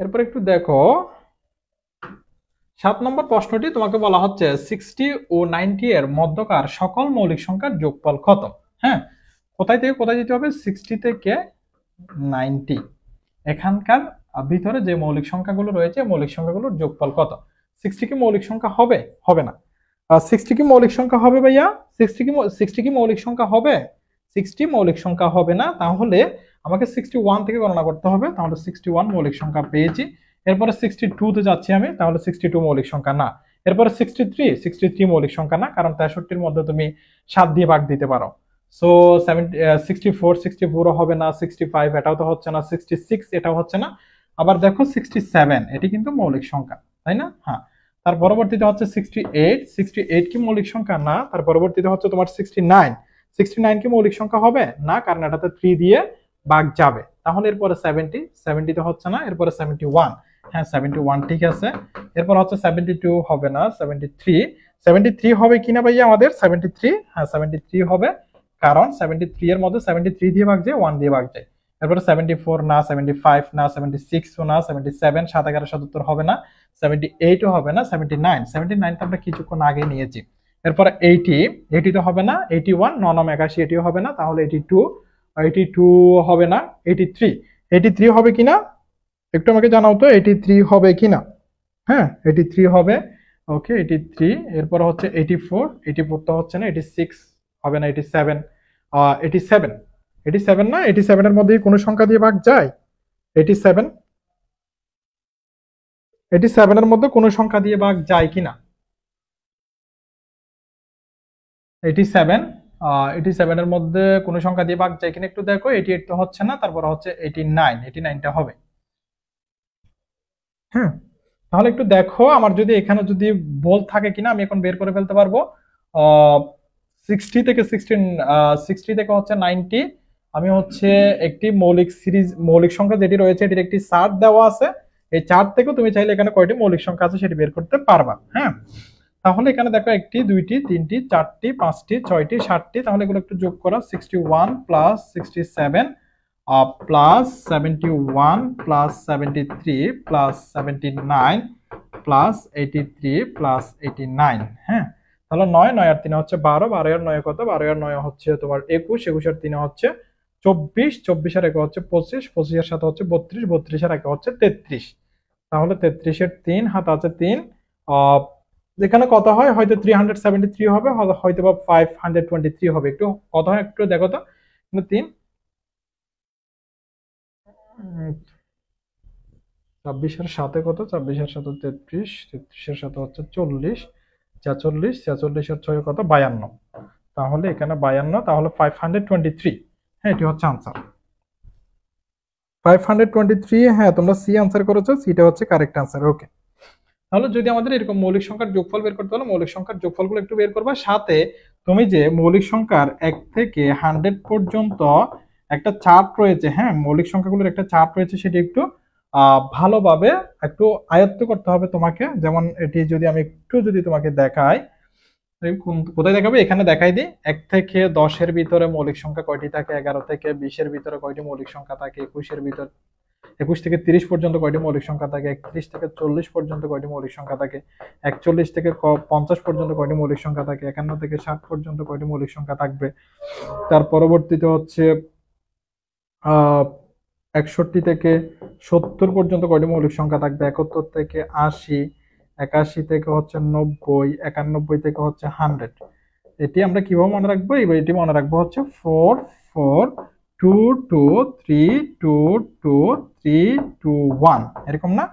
এরপর একটু দেখো 7 নম্বর প্রশ্নটি। তোমাকে বলা হচ্ছে 60 ও 90 এর মধ্যকার সকল মৌলিক সংখ্যার যোগফল কত? হ্যাঁ, কোথায় থেকে কোথায় যেতে হবে? 60 থেকে 90 এখানকার ভিতরে যে মৌলিক সংখ্যাগুলো রয়েছে মৌলিক সংখ্যাগুলোর যোগফল কত? 60 কি মৌলিক সংখ্যা হবে? হবে না। 60 কি মৌলিক সংখ্যা হবে ভাইয়া? 60 কি মৌলিক সংখ্যা হবে? 60 মৌলিক সংখ্যা হবে না। তাহলে আমাকে 61 থেকে গণনা করতে হবে। তাহলে 61 মৌলিক সংখ্যা পেয়েছি। এরপরে 62 তে যাচ্ছি আমি, তাহলে 62 মৌলিক সংখ্যা না। এরপরে 63 মৌলিক সংখ্যা না, কারণ 63-এর মধ্যে তুমি 7 দিয়ে ভাগ দিতে পারো। সো 64 হবে না, 65 এটাও তো হচ্ছে না, 66 এটাও হচ্ছে না। আবার দেখো 67 এটি কিন্তু মৌলিক সংখ্যা, তাই না? হ্যাঁ। তার পরবর্তীতে হচ্ছে 68 কি মৌলিক সংখ্যা? না। তার পরবর্তীতে হচ্ছে তোমার 69 কি মৌলিক সংখ্যা হবে? না, কারণ এটাতে 3 দিয়ে ভাগ যাবে। তাহলে এরপরে 70 তো হচ্ছে না। এরপরে 71, হ্যাঁ 71 ঠিক আছে। এরপর হচ্ছে 72 হবে না, 73 হবে কিনা ভাইয়া আমাদের? 73, হ্যাঁ 73 হবে, কারণ 73 এর মধ্যে 73 দিয়ে ভাগ যায়, 1 দিয়ে ভাগ যায়। এরপরে 74 না, 75 না, 76 ও না, 77, 7 11 77 হবে না, 78 ও হবে না, 79 তো আমরা কিছুক্ষণ আগে নিয়েছি। এরপরে 80 তো হবে না, 81 99 81 এটিও হবে না, তাহলে 82 হবে না, 83 হবে কিনা একটু আমাকে জানাও তো, 83 হবে কিনা? হ্যাঁ 83 হবে। ওকে 83। এরপর হচ্ছে 84 তো হচ্ছে না, 86 হবে না, 87 না, 87 এর মধ্যে কোন সংখ্যা দিয়ে ভাগ যায়? 87 এর মধ্যে কোন সংখ্যা দিয়ে ভাগ যায় কিনা? 87 এর মধ্যে কোন সংখ্যা দিয়ে ভাগ যায় কিনা একটু দেখো। 88 তো হচ্ছে না, তারপর হচ্ছে 89টা হবে। হ্যাঁ, তাহলে একটু দেখো আমার যদি এখানে যদি বল থাকে কিনা আমি এখন বের করে ফেলতে পারবো। 60 থেকে হচ্ছে 90, আমি হচ্ছে একটি মৌলিক সংখ্যা যেটি রয়েছে এটির একটি চার্ট দেওয়া আছে, এই চার্ট থেকেও তুমি চাইলে এখানে কয়টি মৌলিক সংখ্যা আছে সেটি বের করতে পারবা। হ্যাঁ, তাহলে এখানে দেখো একটি, দুইটি, তিনটি, চারটি, পাঁচটি, ছয়টি, 60টি, তাহলে এগুলো একটু যোগ করো। 61 plus 67 plus 71 plus 73 plus 79 plus 83 plus 89। হ্যাঁ, তাহলে 9, 9 আর 3 হচ্ছে 12, 12 আর 9 কত? 12 আর 9 হচ্ছে তোমার 21, 21 আর 3 হচ্ছে 24, 24 আর 1 হচ্ছে 25, 25 এর সাথে হচ্ছে 32, 32 আর 1 হচ্ছে 33। তাহলে 33 এর 3 হাত আছে 3, এখানে কত হয়? হয়তো 373 হবে, হয়তো বা 523 হবে। একটু কত হয় একটু দেখো তো। 3 26 এর সাথে কত? 26 এর সাথে 33, 33 এর সাথে হচ্ছে 40, 46, 46 এর 6 কত? 52। তাহলে এখানে 52, তাহলে 523। হ্যাঁ, এটি হচ্ছে আনসার 523। হ্যাঁ, তোমরা সি আনসার করেছো, সিটা হচ্ছে কারেক্ট আনসার। ওকে, তাহলে যদি আমাদের এরকম মৌলিক সংখ্যার যোগফল বের করতে হলে মৌলিক সংখ্যার যোগফলগুলো একটু বের করবা, সাথে তুমি যে মৌলিক সংখ্যার 1 থেকে 100 পর্যন্ত একটা চার্ট রয়েছে, হ্যাঁ মৌলিক সংখ্যাগুলোর একটা চার্ট রয়েছে, সেটি একটু ভালোভাবে একটু আয়ত্ত করতে হবে তোমাকে। যেমন এটি যদি আমি একটু যদি তোমাকে দেখাই, কোথায় দেখাবে? এখানে দেখাই দিই। 1 থেকে 10-এর ভিতরে মৌলিক সংখ্যা কয়টি থাকে, 11 থেকে 20-এর ভিতরে কয়টি মৌলিক সংখ্যা থাকে, 21-এর ভিতর 21 থেকে 30 পর্যন্ত কয়টি মৌলিক সংখ্যা থাকে, 31 থেকে 40 পর্যন্ত কয়টি মৌলিক সংখ্যা থাকে, 41 থেকে 50 পর্যন্ত কয়টি মৌলিক সংখ্যা থাকে, 51 থেকে 60 পর্যন্ত কয়টি মৌলিক সংখ্যা থাকবে। তার পরবর্তীতে হচ্ছে 61 থেকে 70 পর্যন্ত কয়টি মৌলিক সংখ্যা থাকবে, 71 থেকে 80, 81 থেকে হচ্ছে 90, 91 থেকে হচ্ছে 100। এটি আমরা কিভাবে মনে রাখবো? এটি মনে রাখবো হচ্ছে 4 4 2 2 3 2 2 3 2 1, এরকম না?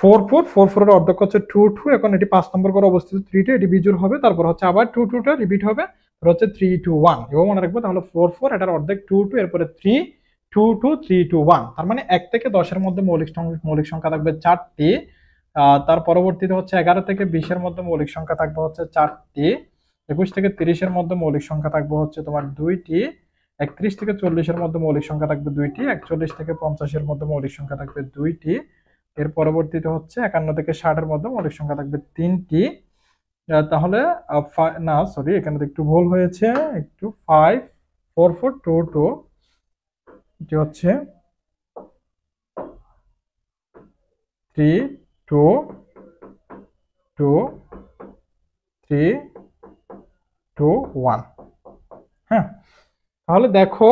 4 4 4 4 এর অর্ধেক হচ্ছে 2 2, এখন এটি 5 নম্বর করে অবস্থিত 3 2, এটি বিজোড় হবে, তারপর হচ্ছে আবার 2 2 টা রিপিট হবে, তারপর হচ্ছে 3 2 1, এভাবে মনে রাখবো। তাহলে 4 4 এটার অর্ধেক 2 2, এরপরে 3 2 2 3 2 1। তার মানে 1 থেকে 10 এর মধ্যে মৌলিক সংখ্যা থাকবে 4টি। তার পরবর্তীতে হচ্ছে 11 থেকে 20 এর মধ্যে মৌলিক সংখ্যা থাকবে হচ্ছে 4টি, 21 থেকে 30 এর মধ্যে মৌলিক সংখ্যা থাকবে হচ্ছে তোমার 2টি, 31 থেকে 40 এর মধ্যে মৌলিক সংখ্যা থাকবে 2টি, 41 থেকে 50 এর মধ্যে মৌলিক সংখ্যা থাকবে 2টি, এর পরবর্তীতে হচ্ছে 51 থেকে 60 এর মধ্যে মৌলিক সংখ্যা থাকবে 3টি। তাহলে না সরি, এখানে তো একটু ভুল হয়েছে, একটু 5 4 4 2 2, এটি হচ্ছে 3 2 2 3 2 1। হ্যাঁ, তাহলে দেখো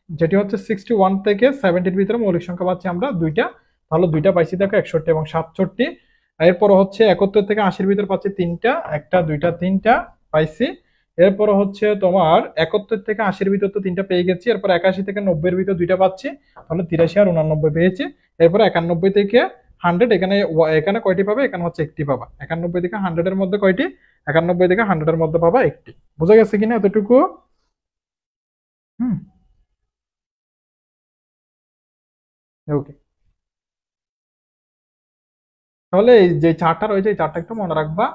যেটি হচ্ছে 61 থেকে 70-এর ভিতরে মৌলিক সংখ্যা পাচ্ছি আমরা দুইটা, তাহলে দুইটা পাইছি দেখো 61 এবং 67। এরপর হচ্ছে 71 থেকে 80-এর ভিতরে পাচ্ছি তিনটা, একটা দুইটা তিনটা পাইছি। এরপর হচ্ছে তোমার 71 থেকে 80-এর ভিতর তো তিনটা পেয়ে গেছি, এরপর 81 থেকে 90-এর ভিতর দুইটা পাচ্ছি, তাহলে 83 আর 89 পেয়েছি। এরপর 91 থেকে 100, এখানে এখানে কয়টি পাবে? এখানে হচ্ছে একটি পাবা। 91 থেকে 100 এর মধ্যে কয়টি? 91 থেকে 100 এর মধ্যে পাবা একটি। বোঝা গেছে কিনা এতটুকু? হুম, ওকে। তাহলে এই যে চারটা রয়েছে এই চারটা একটু মনে রাখবা।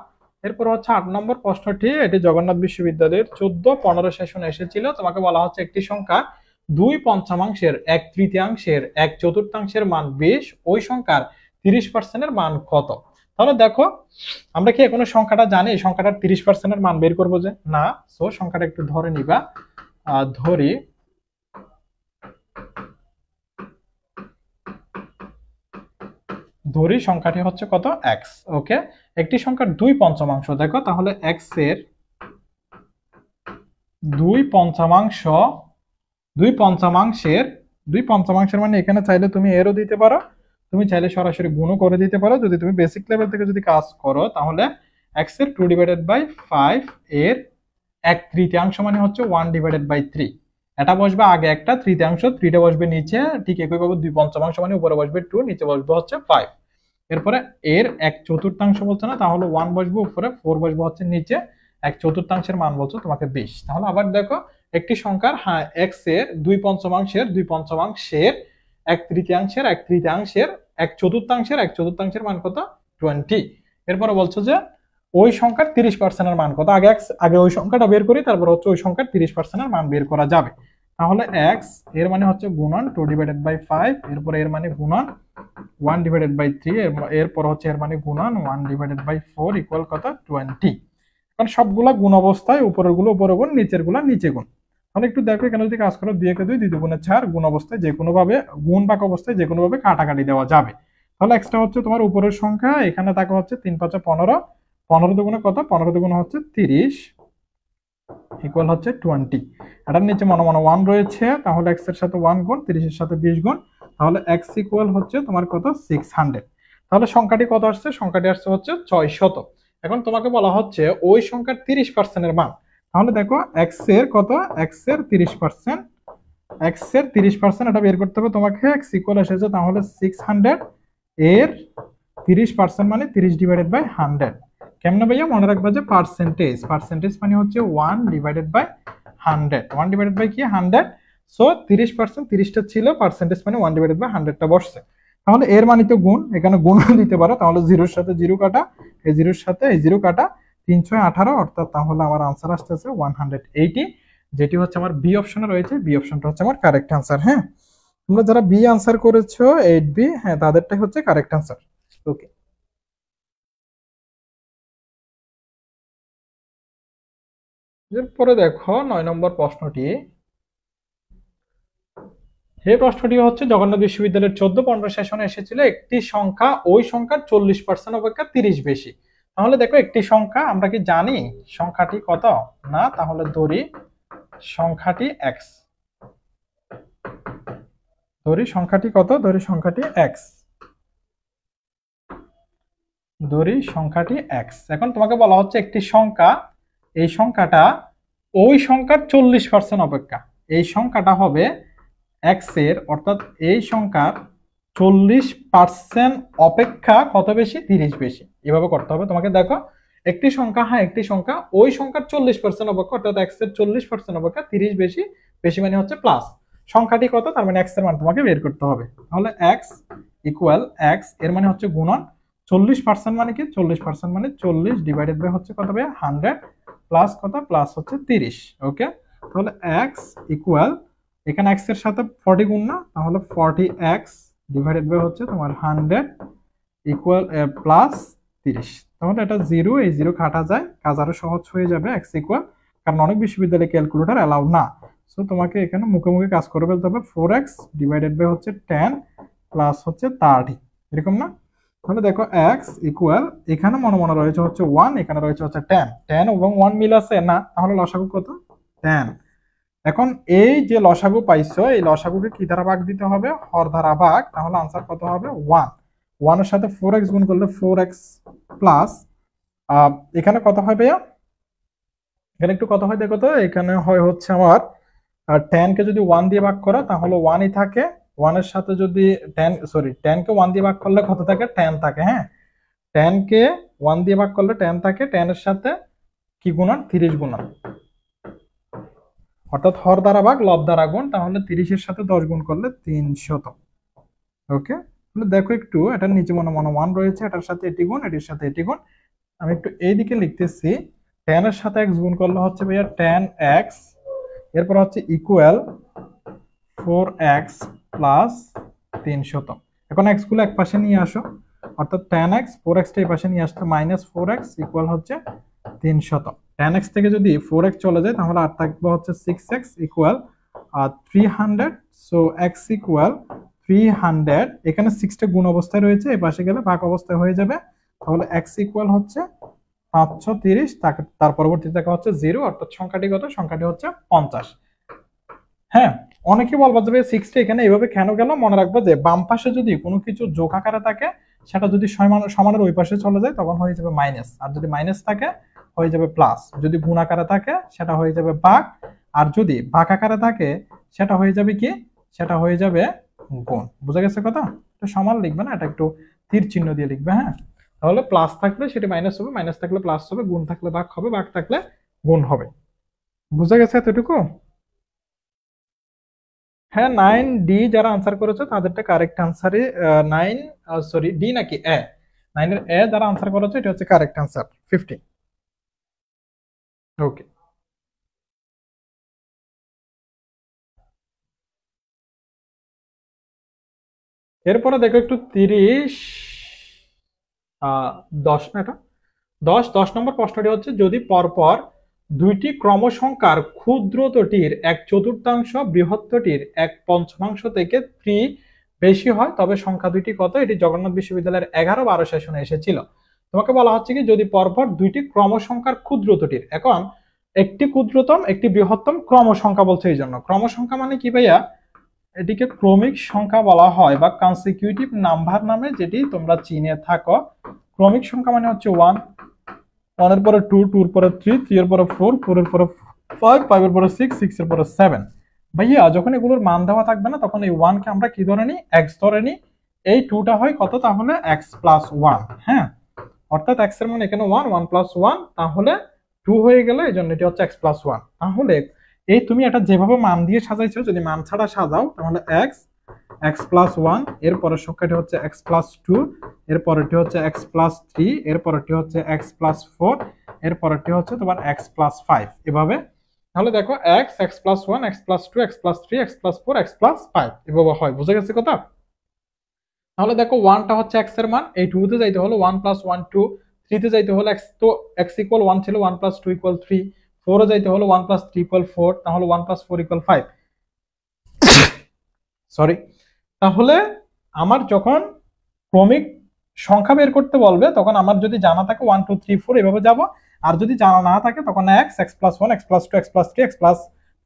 এরপর হচ্ছে 8 নম্বর প্রশ্নটি, এটি জগন্নাথ বিশ্ববিদ্যালয়ের 14-15 সেশনে এসেছিল। তোমাকে বলা হচ্ছে একটি সংখ্যা 2/5 1/3 1/4 মান 20, ওই সংখ্যার 30% এর মান কত? তাহলে দেখো আমরা কি কোনো সংখ্যাটা জানি এই সংখ্যাটার 30% এর মান বের করবো যে? না। সো সংখ্যাটা একটু ধরে নিবা, ধরি সংখ্যাটি হচ্ছে কত? x। ওকে, একটি সংখ্যার 2/5, দেখো তাহলে x এর 2/5 2/5 মানে এখানে চাইলে তুমি এরও দিতে পারো, তুমি চাইলে সরাসরি গুণও করে দিতে পারো। যদি তুমি বেসিক লেভেল থেকে যদি কাজ করো তাহলে x এর 2/5 এর 1/3 মানে হচ্ছে 1/3। এটা বসবে আগে একটা তৃতীয়াংশ, 3টা বসবে নিচে, ঠিক একইভাবে 2/5 মানে উপরে বসবে 2, নিচে বসবে হচ্ছে 5। এরপরে এর 1/4 বলছে না, তাহলে 1 বসবে উপরে, 4 বসবে হচ্ছে নিচে, 1/4 মান বলছো তোমাকে 20। তাহলে আবার দেখো একটি সংখ্যার, হ্যাঁ x এর 2/5 1/3 1/4 মান কত? 20। এরপরে বলছো যে ওই সংখ্যার 30% এর মান কত? আগে ওই সংখ্যাটা বের করি, তারপর হচ্ছে ওই সংখ্যার 30% এর মান বের করা যাবে। তাহলে এক্স এর মানে হচ্ছে গুণন 2/5, এরপরে এর মানে গুণন 1/3, এরপর হচ্ছে এর মানে গুণন 1/4 ইকুয়াল কত 20। কারণ সবগুলা গুণ অবস্থায় উপরের গুলো উপরে গুণ, নিচের গুলা নিচে গুণ। তাহলে একটু দেখো এখানে যদি কাজ করো 2 কে 2, 2 গুণে 4, গুণ অবস্থায় যে কোনো ভাবে, গুণ ভাগ অবস্থায় যে কোনো ভাবে কাটাকাটি দেওয়া যাবে। তাহলে এক্সটা হচ্ছে তোমার উপরের সংখ্যা, এখানে থাকা হচ্ছে 3 5 15, 15 দুগুণে কত, 15 দুগুণে হচ্ছে 30 ইকুয়াল হচ্ছে 20। এটার নিচে মনে মনে 1 রয়েছে, তাহলে এক্স এর সাথে 1 গুণ, 30 এর সাথে 20 গুণ, তাহলে এক্স ইকুয়াল হচ্ছে তোমার কত 600। তাহলে সংখ্যাটি কত আসছে, সংখ্যাটি আসছে হচ্ছে 600। এখন তোমাকে বলা হচ্ছে ওই সংখ্যার 30% এর মান। তাহলে দেখো এক্স এর কত, এক্স এর 30%, এক্স এর 30% এটা বের করতে হবে তোমাকে। এক্স ইকুয়াল এসেছে তাহলে 600, এর 30% মানে 30/100। কেমনে ভাইয়া, মনে রাখবা যে পার্সেন্টেজ, পার্সেন্টেজ মানে হচ্ছে 1/100, 1 কি 100। সো 30%, 30টা ছিল, পার্সেন্টেজ মানে 1/100টা বসছে। তাহলে এর মানে তো গুণ, এখানে গুণ দিতে পারো। তাহলে জিরোর সাথে জিরো কাটা, এই জিরোর সাথে এই জিরো কাটা, 3 6 18, অর্থাৎ তাহলে আমার আনসার আসতেছে 180, যেটি হচ্ছে আমার বি অপশনে রয়েছে। বি অপশনটা হচ্ছে আমার কারেক্ট আনসার। হ্যাঁ, তোমরা যারা বি আনসার করেছো 8B, হ্যাঁ তাদেরটাই হচ্ছে কারেক্ট আনসার। ওকে, এরপরে দেখো 9 নম্বর প্রশ্নটি। এই প্রশ্নটি হচ্ছে জগন্নাথ বিশ্ববিদ্যালয়ের 14-15 সেশনে এসেছিল একটি সংখ্যা ওই সংখ্যার 40% অপেক্ষা 30 বেশি। তাহলে দেখো একটি সংখ্যা, আমরা কি জানি সংখ্যাটি কত? না, তাহলে ধরি সংখ্যাটি এক্স, ধরি সংখ্যাটি কত, ধরি সংখ্যাটি এক্স, ধরি সংখ্যাটি এক্স। এখন তোমাকে বলা হচ্ছে একটি সংখ্যা, এই সংখ্যাটা ওই সংখ্যার 40% অপেক্ষা, এই সংখ্যাটা হবে এক্স এর, অর্থাৎ এই সংখ্যার 40% অপেক্ষা কত বেশি, 30 বেশি। এভাবে করতে হবে তোমাকে। দেখো একটি সংখ্যা, হ্যাঁ একটি সংখ্যা ওই সংখ্যার 40% অপেক্ষা, অর্থাৎ এক্স এর 40% অপেক্ষা 30 বেশি, বেশি মানে হচ্ছে প্লাস। সংখ্যাটি কত, তার মানে এক্স এর মান তোমাকে বের করতে হবে। তাহলে এক্স ইকুয়াল এক্স এর মানে হচ্ছে গুণন 40% মানে কি, 40% মানে 40 হচ্ছে কত হবে 100, প্লাস কত, প্লাস হচ্ছে 30। ওকে, তাহলে এক্স ইকুয়াল, এখানে এক্স এর সাথে 40 গুণ না, তাহলে 40x হচ্ছে তোমার 100 ইকুয়াল প্লাস 30। তাহলে এটা জিরো, এই জিরো কাটা যায়, কাজ আরো সহজ হয়ে যাবে। এক্স ইকুয়াল, কারণ অনেক বিশ্ববিদ্যালয়ে ক্যালকুলেটর অ্যালাউ না, সো তোমাকে এখানে মুখে মুখে কাজ করে ফেলতে হবে। 4x হচ্ছে 10 প্লাস হচ্ছে 30, এরকম না? তাহলে দেখো x ইকুয়াল, এখানে মনে মনে রয়েছে হচ্ছে 1, এখানে রয়েছে হচ্ছে 10, 10 এবং 1 মিল আছে না, তাহলে লসাগু কত 10। এখন এই যে লসাগু পাইছো, এই লসাগুকে কি দ্বারা ভাগ দিতে হবে, হর দ্বারা ভাগ। তাহলে আনসার কত হবে 1, 1 এর সাথে 4x গুণ করলে 4x প্লাস, এখানে কত হয় ভাইয়া, এখানে একটু কত হয় দেখো তো, এখানে হয় হচ্ছে আমার 10 কে যদি 1 দিয়ে ভাগ করো তাহলে 1ই থাকে, 1 এর সাথে যদি 10 কে 1 দিয়ে ভাগ করলে কত থাকে, 10 থাকে। হ্যাঁ, 10 কে 1 দিয়ে ভাগ করলে 10 থাকে, 10 এর সাথে কি গুণন, 30 গুণন, অর্থাৎ হর দ্বারা ভাগ লব দ্বারা গুণ। তাহলে 30 এর সাথে 10 গুণ করলে 300। ওকে, দেখো একটু এটার নিচে মনে মনে 1 রয়েছে, এটার সাথে এটি গুণ, এটির সাথে এটি গুণ। আমি একটু এইদিকে লিখতেছি, 10 এর সাথে x গুণ করলে হচ্ছে ভাইয়া 10x, এরপর হচ্ছে ইকুয়াল 4x প্লাস 300। এখন x গুলো এক পাশে নিয়ে আসো, অর্থাৎ 10x, 4x টা এই পাশে নিয়ে আসতে, মাইনাস 4x ইকুয়াল হচ্ছে 300। 10x থেকে যদি 4x চলে যায় তাহলে আর থাকবে হচ্ছে 6x equal 300। So x equal 300, এখানে 6 টা গুণ অবস্থায় রয়েছে, এই পাশে গেলে ভাগ অবস্থায় হয়ে যাবে। তাহলে x ইকুয়াল হচ্ছে 530, তার পরবর্তীতে দেখা হচ্ছে 0, অর্থাৎ সংখ্যাটি কত, সংখ্যাটি হচ্ছে 50। হ্যাঁ, অনেকে বলবা যে 6টা এখানে এইভাবে কেন গেল, মনে রাখবো যে বাম পাশে যদি কোনো কিছু যোগ আকারে থাকে, সেটা যদি সমানের ওই পাশে চলে যায় তখন হয়ে যাবে মাইনাস, আর যদি মাইনাস থাকে হয়ে যাবে প্লাস, যদি গুণ আকারে থাকে সেটা হয়ে যাবে ভাগ, আর যদি ভাগ আকারে থাকে সেটা হয়ে যাবে কি, সেটা হয়ে যাবে গুণ। বুঝা গেছে কথা? এটা সমান লিখবে না, এটা একটু তীর চিহ্ন দিয়ে লিখবে। হ্যাঁ, তাহলে প্লাস থাকলে সেটা মাইনাস হবে, মাইনাস থাকলে প্লাস হবে, গুণ থাকলে ভাগ হবে, ভাগ থাকলে গুণ হবে। বুঝা গেছে এতটুকু? হ্যাঁ, 9D যারা আনসার করেছে তাদেরটা কারেক্ট আনসারই, 9, সরি ডি নাকি এ, 9 এর এ যারা আনসার করেছে এটা হচ্ছে কারেক্ট আনসার 15। ওকে, এরপরে দেখো একটু 30 10 না, এটা 10 নম্বর প্রশ্নটি হচ্ছে, যদি পরপর দুইটি ক্রমসংখ্যার ক্ষুদ্রতটির এক চতুর্থাংশ বৃহত্তরটির এক পঞ্চমাংশ থেকে 3 বেশি হয় তবে সংখ্যা দুইটি কত? এটি জগন্নাথ বিশ্ববিদ্যালয়ের 11-12 সেশনে এসেছিল। তোমাকে বলা হচ্ছে কি, যদি পরপর দুইটি ক্রমসংখ্যার ক্ষুদ্রতটির, এখন একটি ক্ষুদ্রতম একটি বৃহত্তম ক্রমসংখ্যা বলছে, এই জন্য ক্রমসংখ্যা মানে কি ভাইয়া, এটিকে ক্রমিক সংখ্যা বলা হয় বা কনসিকিউটিভ নাম্বার নামে যেটি তোমরা চিনে থাকো। ক্রমিক সংখ্যা মানে হচ্ছে 1, 1 এর পরে 2, 2 এর পরে 3, 3 এর পরে 4, 4 এর পরে 5, 5 এর পরে 6, 6 এর পরে 7। ভাইয়া যখন এগুলোর মান দেওয়া থাকবে না, তখন এই 1 কে আমরা কি ধরে নিই? x ধরে নিই। এই 2টা হয় কত? তাহলে x প্লাস 1। হ্যাঁ, অর্থাৎ x এর মান এখানে 1, 1 প্লাস 1 তাহলে 2 হয়ে গেল, এই জন্য এটি হচ্ছে x প্লাস 1। তাহলে এই তুমি এটা যেভাবে মান দিয়ে সাজাইছো, যদি মান ছাড়া সাজাও তাহলে x প্লাস 1, এর পরের সংখ্যাটি হচ্ছে x প্লাস 2, এর পরেরটি হচ্ছে x প্লাস 3, এর পরেরটি হচ্ছে x প্লাস 4, এর পরেরটি হচ্ছে তোমার x প্লাস 5, এভাবে। তাহলে দেখো x plus 1, x plus 2, x plus 3, x plus 4, x plus 5 এভাবে হয়। বুঝে গেছে কথা? তাহলে দেখো 1 টা হচ্ছে x এর মান, এই 2 তে যাইতে হলো 1 প্লাস 1 2, 3 তে যাইতে হলো x, তো x ইকুয়াল 1 ছিল, 1 প্লাস 2 ইকুয়াল 3, 4 এ যাইতে হলো 1 প্লাস 3 ইকুয়াল 4, তাহলে 1 প্লাস 4 ইকুয়াল 5। সরি, তাহলে আমার যখন ক্রমিক সংখ্যা বের করতে বলবে, তখন আমার যদি জানা থাকে 1 2 3 4 এভাবে যাব, আর যদি জানা না থাকে তখন x plus 1, x plus 2, x plus 3, x plus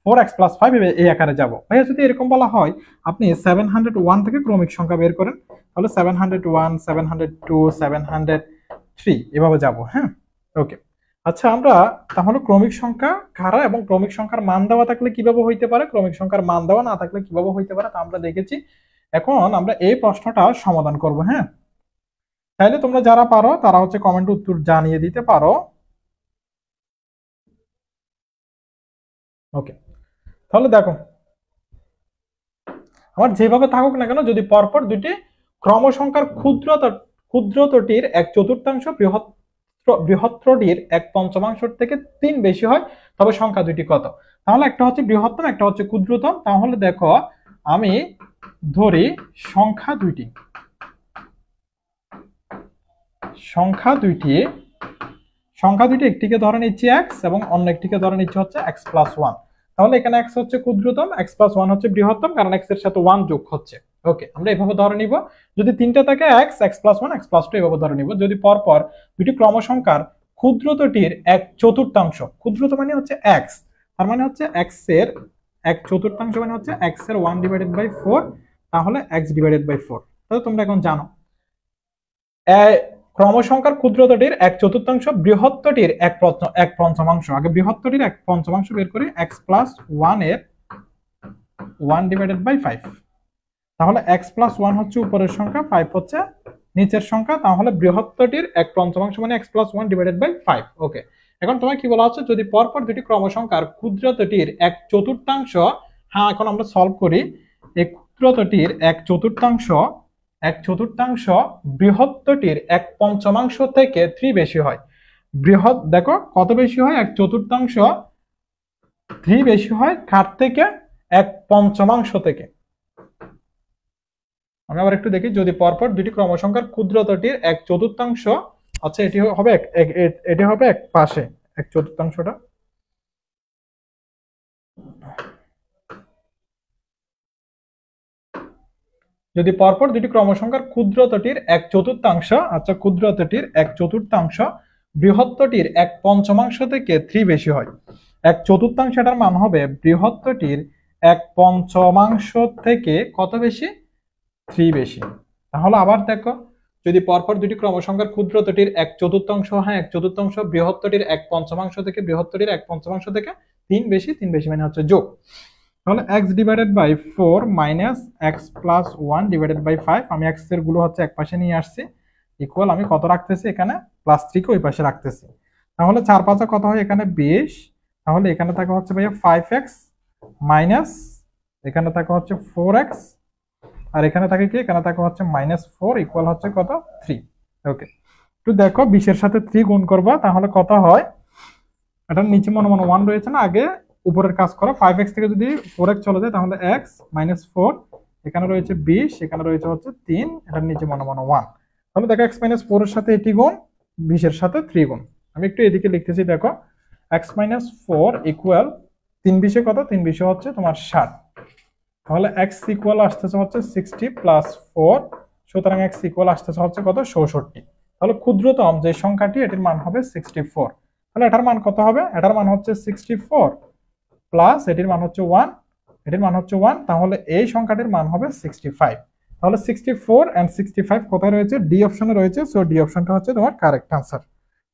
4, x plus 5 এই আকারে যাব। ভাইয়া যদি এরকম বলা হয় আপনি 701 থেকে ক্রমিক সংখ্যা বের করেন, তাহলে 701, 702, 703 এভাবে যাব। হ্যাঁ, ওকে। আচ্ছা, আমরা তাহলে ক্রমিক সংখ্যা কারা এবং ক্রমিক সংখ্যার মান দেওয়া থাকলে কিভাবে হইতে পারে, ক্রমিক সংখ্যার মান দেওয়া না থাকলে কিভাবে হইতে পারে তা আমরা দেখেছি। এখন আমরা এই প্রশ্নটা সমাধান করব। হ্যাঁ, তাইলে তোমরা যারা পারো তারা হচ্ছে কমেন্ট উত্তর জানিয়ে দিতে পারো। ওকে, তাহলে দেখো আমার যেভাবে থাকুক না কেন, যদি পরপর দুটি ক্রমসংখ্যার ক্ষুদ্রতটির এক চতুর্থাংশ বৃহত্তরটির এক পঞ্চমাংশ থেকে 3 বেশি হয় তবে সংখ্যা দুটি কত? তাহলে একটা হচ্ছে বৃহত্তম, একটা হচ্ছে ক্ষুদ্রতম। তাহলে দেখো আমি ধরি সংখ্যা দুইটি একটিকে ধরে নিচ্ছি x এবং অন্য একটিকে ধরে নিচ্ছি হচ্ছে x প্লাস 1। তাহলে এখানে x হচ্ছে ক্ষুদ্রতম, x প্লাস 1 হচ্ছে বৃহত্তম, কারণ x এর সাথে 1 যোগ হচ্ছে। ওকে, আমরা এভাবে ধরে নিব। যদি তিনটা থাকে x প্লাস 1, x প্লাস 2 এভাবে ধরে নিব। যদি পরপর দুটি ক্রমসংখ্যার ক্ষুদ্রতটির এক চতুর্থাংশ, ক্ষুদ্রতম মানে হচ্ছে x, তার মানে হচ্ছে x এর এক চতুর্থাংশ মানে হচ্ছে x এর 1 ডিভাইডেড বাই 4, তাহলে x ডিভাইডেড বাই 4। তাহলে তোমরা এখন জানো ক্রমসংখ্যার ক্ষুদ্রতটির এক চতুর্থাংশ বৃহত্তরটির এক পঞ্চমাংশ। আগে বৃহত্তরটির এক পঞ্চমাংশ বের করি, x প্লাস 1 এর 1 ডিভাইডেড বাই 5। তাহলে x প্লাস 1 হচ্ছে উপরের সংখ্যা, 5 হচ্ছে নিচের সংখ্যা। তাহলে বৃহত্তরটির এক পঞ্চমাংশ মানে x প্লাস 1 ডিভাইডেড বাই 5। ওকে, এখন তোমার কি বলা হচ্ছে, যদি পরপর দুটি ক্রমসংখ্যার ক্ষুদ্রতটির এক চতুর্থাংশ, হ্যাঁ এখন আমরা সলভ করি, এই ক্ষুদ্রতটির এক চতুর্থাংশ বৃহত্তরটির এক পঞ্চমাংশ থেকে 3 বেশি হয়। বৃহৎ দেখো কত বেশি হয়, এক চতুর্থাংশ 3 বেশি হয় কার থেকে? এক পঞ্চমাংশ থেকে। আমি আবার একটু দেখি, যদি পরপর দুটি ক্রমসংখ্যার ক্ষুদ্রতটির এক চতুর্থাংশ, আচ্ছা এটি হবে এক পাশে এক চতুর্থাংশটা, যদি পরপর দুটি ক্রমসংখ্যার ক্ষুদ্রতটির এক চতুর্থাংশ, আচ্ছা ক্ষুদ্রতটির এক চতুর্থাংশ বৃহত্তরটির এক পঞ্চমাংশ থেকে 3 বেশি হয়, এক চতুর্থাংশ এটার মান হবে বৃহত্তরটির এক পঞ্চমাংশ থেকে কত বেশি? 3 বেশি। তাহলে আবার দেখো, যদি পরপর দুটি ক্রমসংখ্যার ক্ষুদ্রতটির এক চতুর্থাংশ, হ্যাঁ এক চতুর্থাংশ বৃহত্তরটির এক পঞ্চমাংশ থেকে বৃহত্তরটির এক পঞ্চমাংশ থেকে 3 বেশি, 3 বেশি মানে হচ্ছে যোগ। তাহলে x divided by 4 minus x plus 1 divided by 5, আমি x এর গুলো হচ্ছে এক পাশে নিয়ে আসছি, ইকুয়াল আমি কত রাখতেছি এখানে? প্লাস 3 কে ওই পাশে রাখতেছি। তাহলে 4 5 কত হয় এখানে? 20। তাহলে এখানে থাকে হচ্ছে ভাইয়া 5x মাইনাস এখানে থাকে হচ্ছে 4x, আর এখানে থাকে কি? এখানে থাকে হচ্ছে -4 ইকুয়াল হচ্ছে কত? 3। ওকে, একটু দেখো 20 এর সাথে 3 গুণ করবা, তাহলে কত হয়? এটার নিচে মনে 1 রয়েছে না, আগে উপরের কাজ করো। 5x থেকে যদি 4x চলে যায় তাহলে x -4 এখানে রয়েছে 20, এখানে রয়েছে হচ্ছে 3, এটার নিচে মনে মনে 1। তাহলে দেখো x-4 এর সাথে এটি গুণ, 20 এর সাথে 3 গুণ। আমি একটু এদিকে লিখতেছি, দেখো x-4 ইকুয়াল 3 20 কত, 3 20 হচ্ছে তোমার 60। তাহলে x ইকুয়াল আসতেছে হচ্ছে 60 প্লাস 4, সুতরাং x ইকুয়াল আসতেছে হচ্ছে কত, 66। তাহলে ক্ষুদ্রতম যে সংখ্যাটি এটির মান হবে 64। তাহলে এটার মান কত হবে, এটার মান হচ্ছে 64 প্লাস এটির মান হচ্ছে 1, এটির মান হচ্ছে 1, তাহলে এই সংখ্যাটির মান হবে 65। তাহলে 64 এন্ড 65 কোথায় রয়েছে, ডি অপশনে রয়েছে। সো ডি অপশনটা হচ্ছে তোমার কারেক্ট আনসার।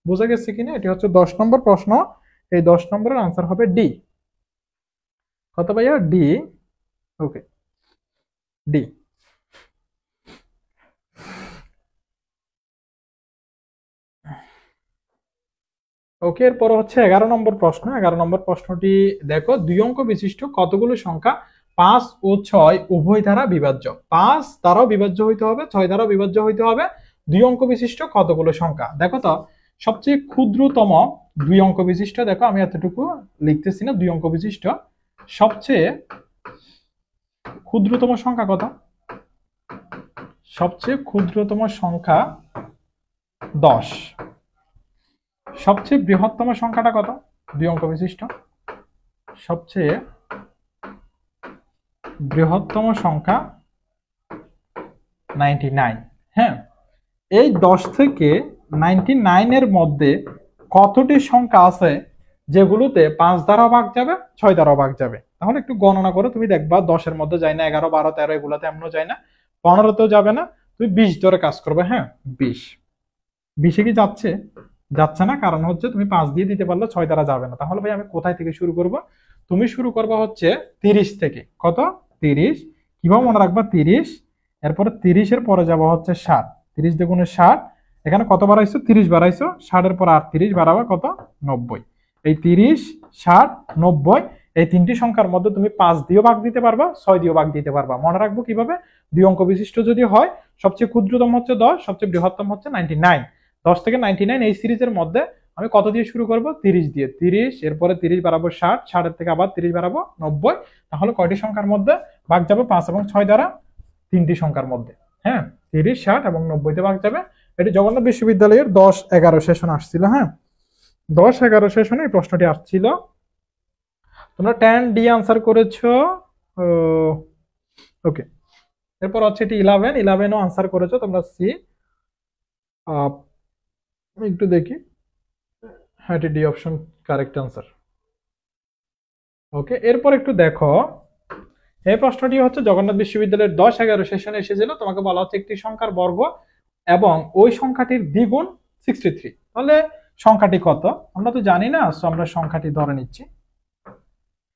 বুঝা গেছে কিনা? এটি হচ্ছে 10 নম্বর প্রশ্ন, এই 10 নম্বরের আনসার হবে ডি। কত ভাইয়া, ডি। ওকে, ডি। ওকে, এরপর হচ্ছে 11 নম্বর প্রশ্ন। 11 নম্বর প্রশ্নটি দেখো, 2 অঙ্ক বিশিষ্ট কতগুলো সংখ্যা 5 ও 6 উভয় দ্বারা বিভাজ্য। 5 দ্বারাও বিভাজ্য হইতে হবে, 6 দ্বারাও বিভাজ্য হইতে হবে। 2 অঙ্ক বিশিষ্ট কতগুলো সংখ্যা, দেখো তো সবচেয়ে ক্ষুদ্রতম 2 অঙ্ক বিশিষ্ট, দেখো আমি এতটুকু লিখতেছি না, 2 অঙ্ক বিশিষ্ট সবচেয়ে ক্ষুদ্রতম সংখ্যা কত, সবচেয়ে ক্ষুদ্রতম সংখ্যা 10। সবচেয়ে বৃহত্তম সংখ্যাটা কত, 2 অঙ্ক বিশিষ্ট, সবচেয়ে বৃহত্তম সংখ্যা 99। হ্যাঁ, এই 10 থেকে 99 এর মধ্যে কতটি সংখ্যা আছে যেগুলোতে 5 দ্বারা ভাগ যাবে, 6 দ্বারা ভাগ যাবে? তাহলে একটু গণনা করো, তুমি দেখবা 10 এর মধ্যে যায় না, 11 12 13 এগুলাতে এমন যায় না, 15 তেও যাবে না, তুমি 20 ধরে কাজ করবে। হ্যাঁ, 20 কি যাচ্ছে, যাচ্ছে না, কারণ হচ্ছে তুমি 5 দিয়ে দিতে পারলে 6 দ্বারা যাবে না। তাহলে ভাই আমি কোথায় থেকে শুরু করব, তুমি শুরু করবা হচ্ছে 30 থেকে। কত, 30। কিভাবে মনে রাখবা, 30, এরপরে 30 এর পরে যাবো হচ্ছে 60, 30 দ্বিগুণে 60, এখানে কত বাড়াইছো, 30 বাড়াইছো, 60 এর পর 38 বাড়াবা কত, 90। এই 30 60 90, এই তিনটি সংখ্যার মধ্যে তুমি 5 দিয়েও ভাগ দিতে পারবা, 6 দিয়েও ভাগ দিতে পারবা। মনে রাখবো কিভাবে, 2 অঙ্ক বিশিষ্ট যদি হয়, সবচেয়ে ক্ষুদ্রতম হচ্ছে 10, সবচেয়ে বৃহত্তম হচ্ছে 99। 10 থেকে 99 এই সিরিজের মধ্যে আমি কত দিয়ে শুরু করব, 30 দিয়ে। 30 এরপরে 30 বাড়াবো 60, 60 এর থেকে আবার 30 বাড়াবো 90। তাহলে কয়টি সংখ্যার মধ্যে ভাগ যাবে, 5 এবং 6 দ্বারা, 3টি সংখ্যার মধ্যে। হ্যাঁ, 30 60 এবং 90 তে ভাগ যাবে। এটি জগন্নাথ বিশ্ববিদ্যালয়ের 10 11 সেশন আসছিল। হ্যাঁ, 10 11 সেশনে এই প্রশ্নটি আসছিল। তোমরা 10 ডি আনসার করেছো। ওকে, এরপর হচ্ছে এটি 11 ও আনসার করেছো তোমরা। সি, একটু দেখি, হ্যাঁ এটি ডি অপশন কারেক্ট আনসার। ওকে, এরপর একটু দেখো, এই প্রশ্নটি হচ্ছে জগন্নাথ বিশ্ববিদ্যালয়ের 10 11 সেশনে এসেছিল। তোমাকে বলা হচ্ছে একটি সংখ্যার বর্গ এবং ওই সংখ্যাটির দ্বিগুণ 63। তাহলে সংখ্যাটি কত, আমরা তো জানি না, সো আমরা সংখ্যাটি ধরে নিচ্ছি।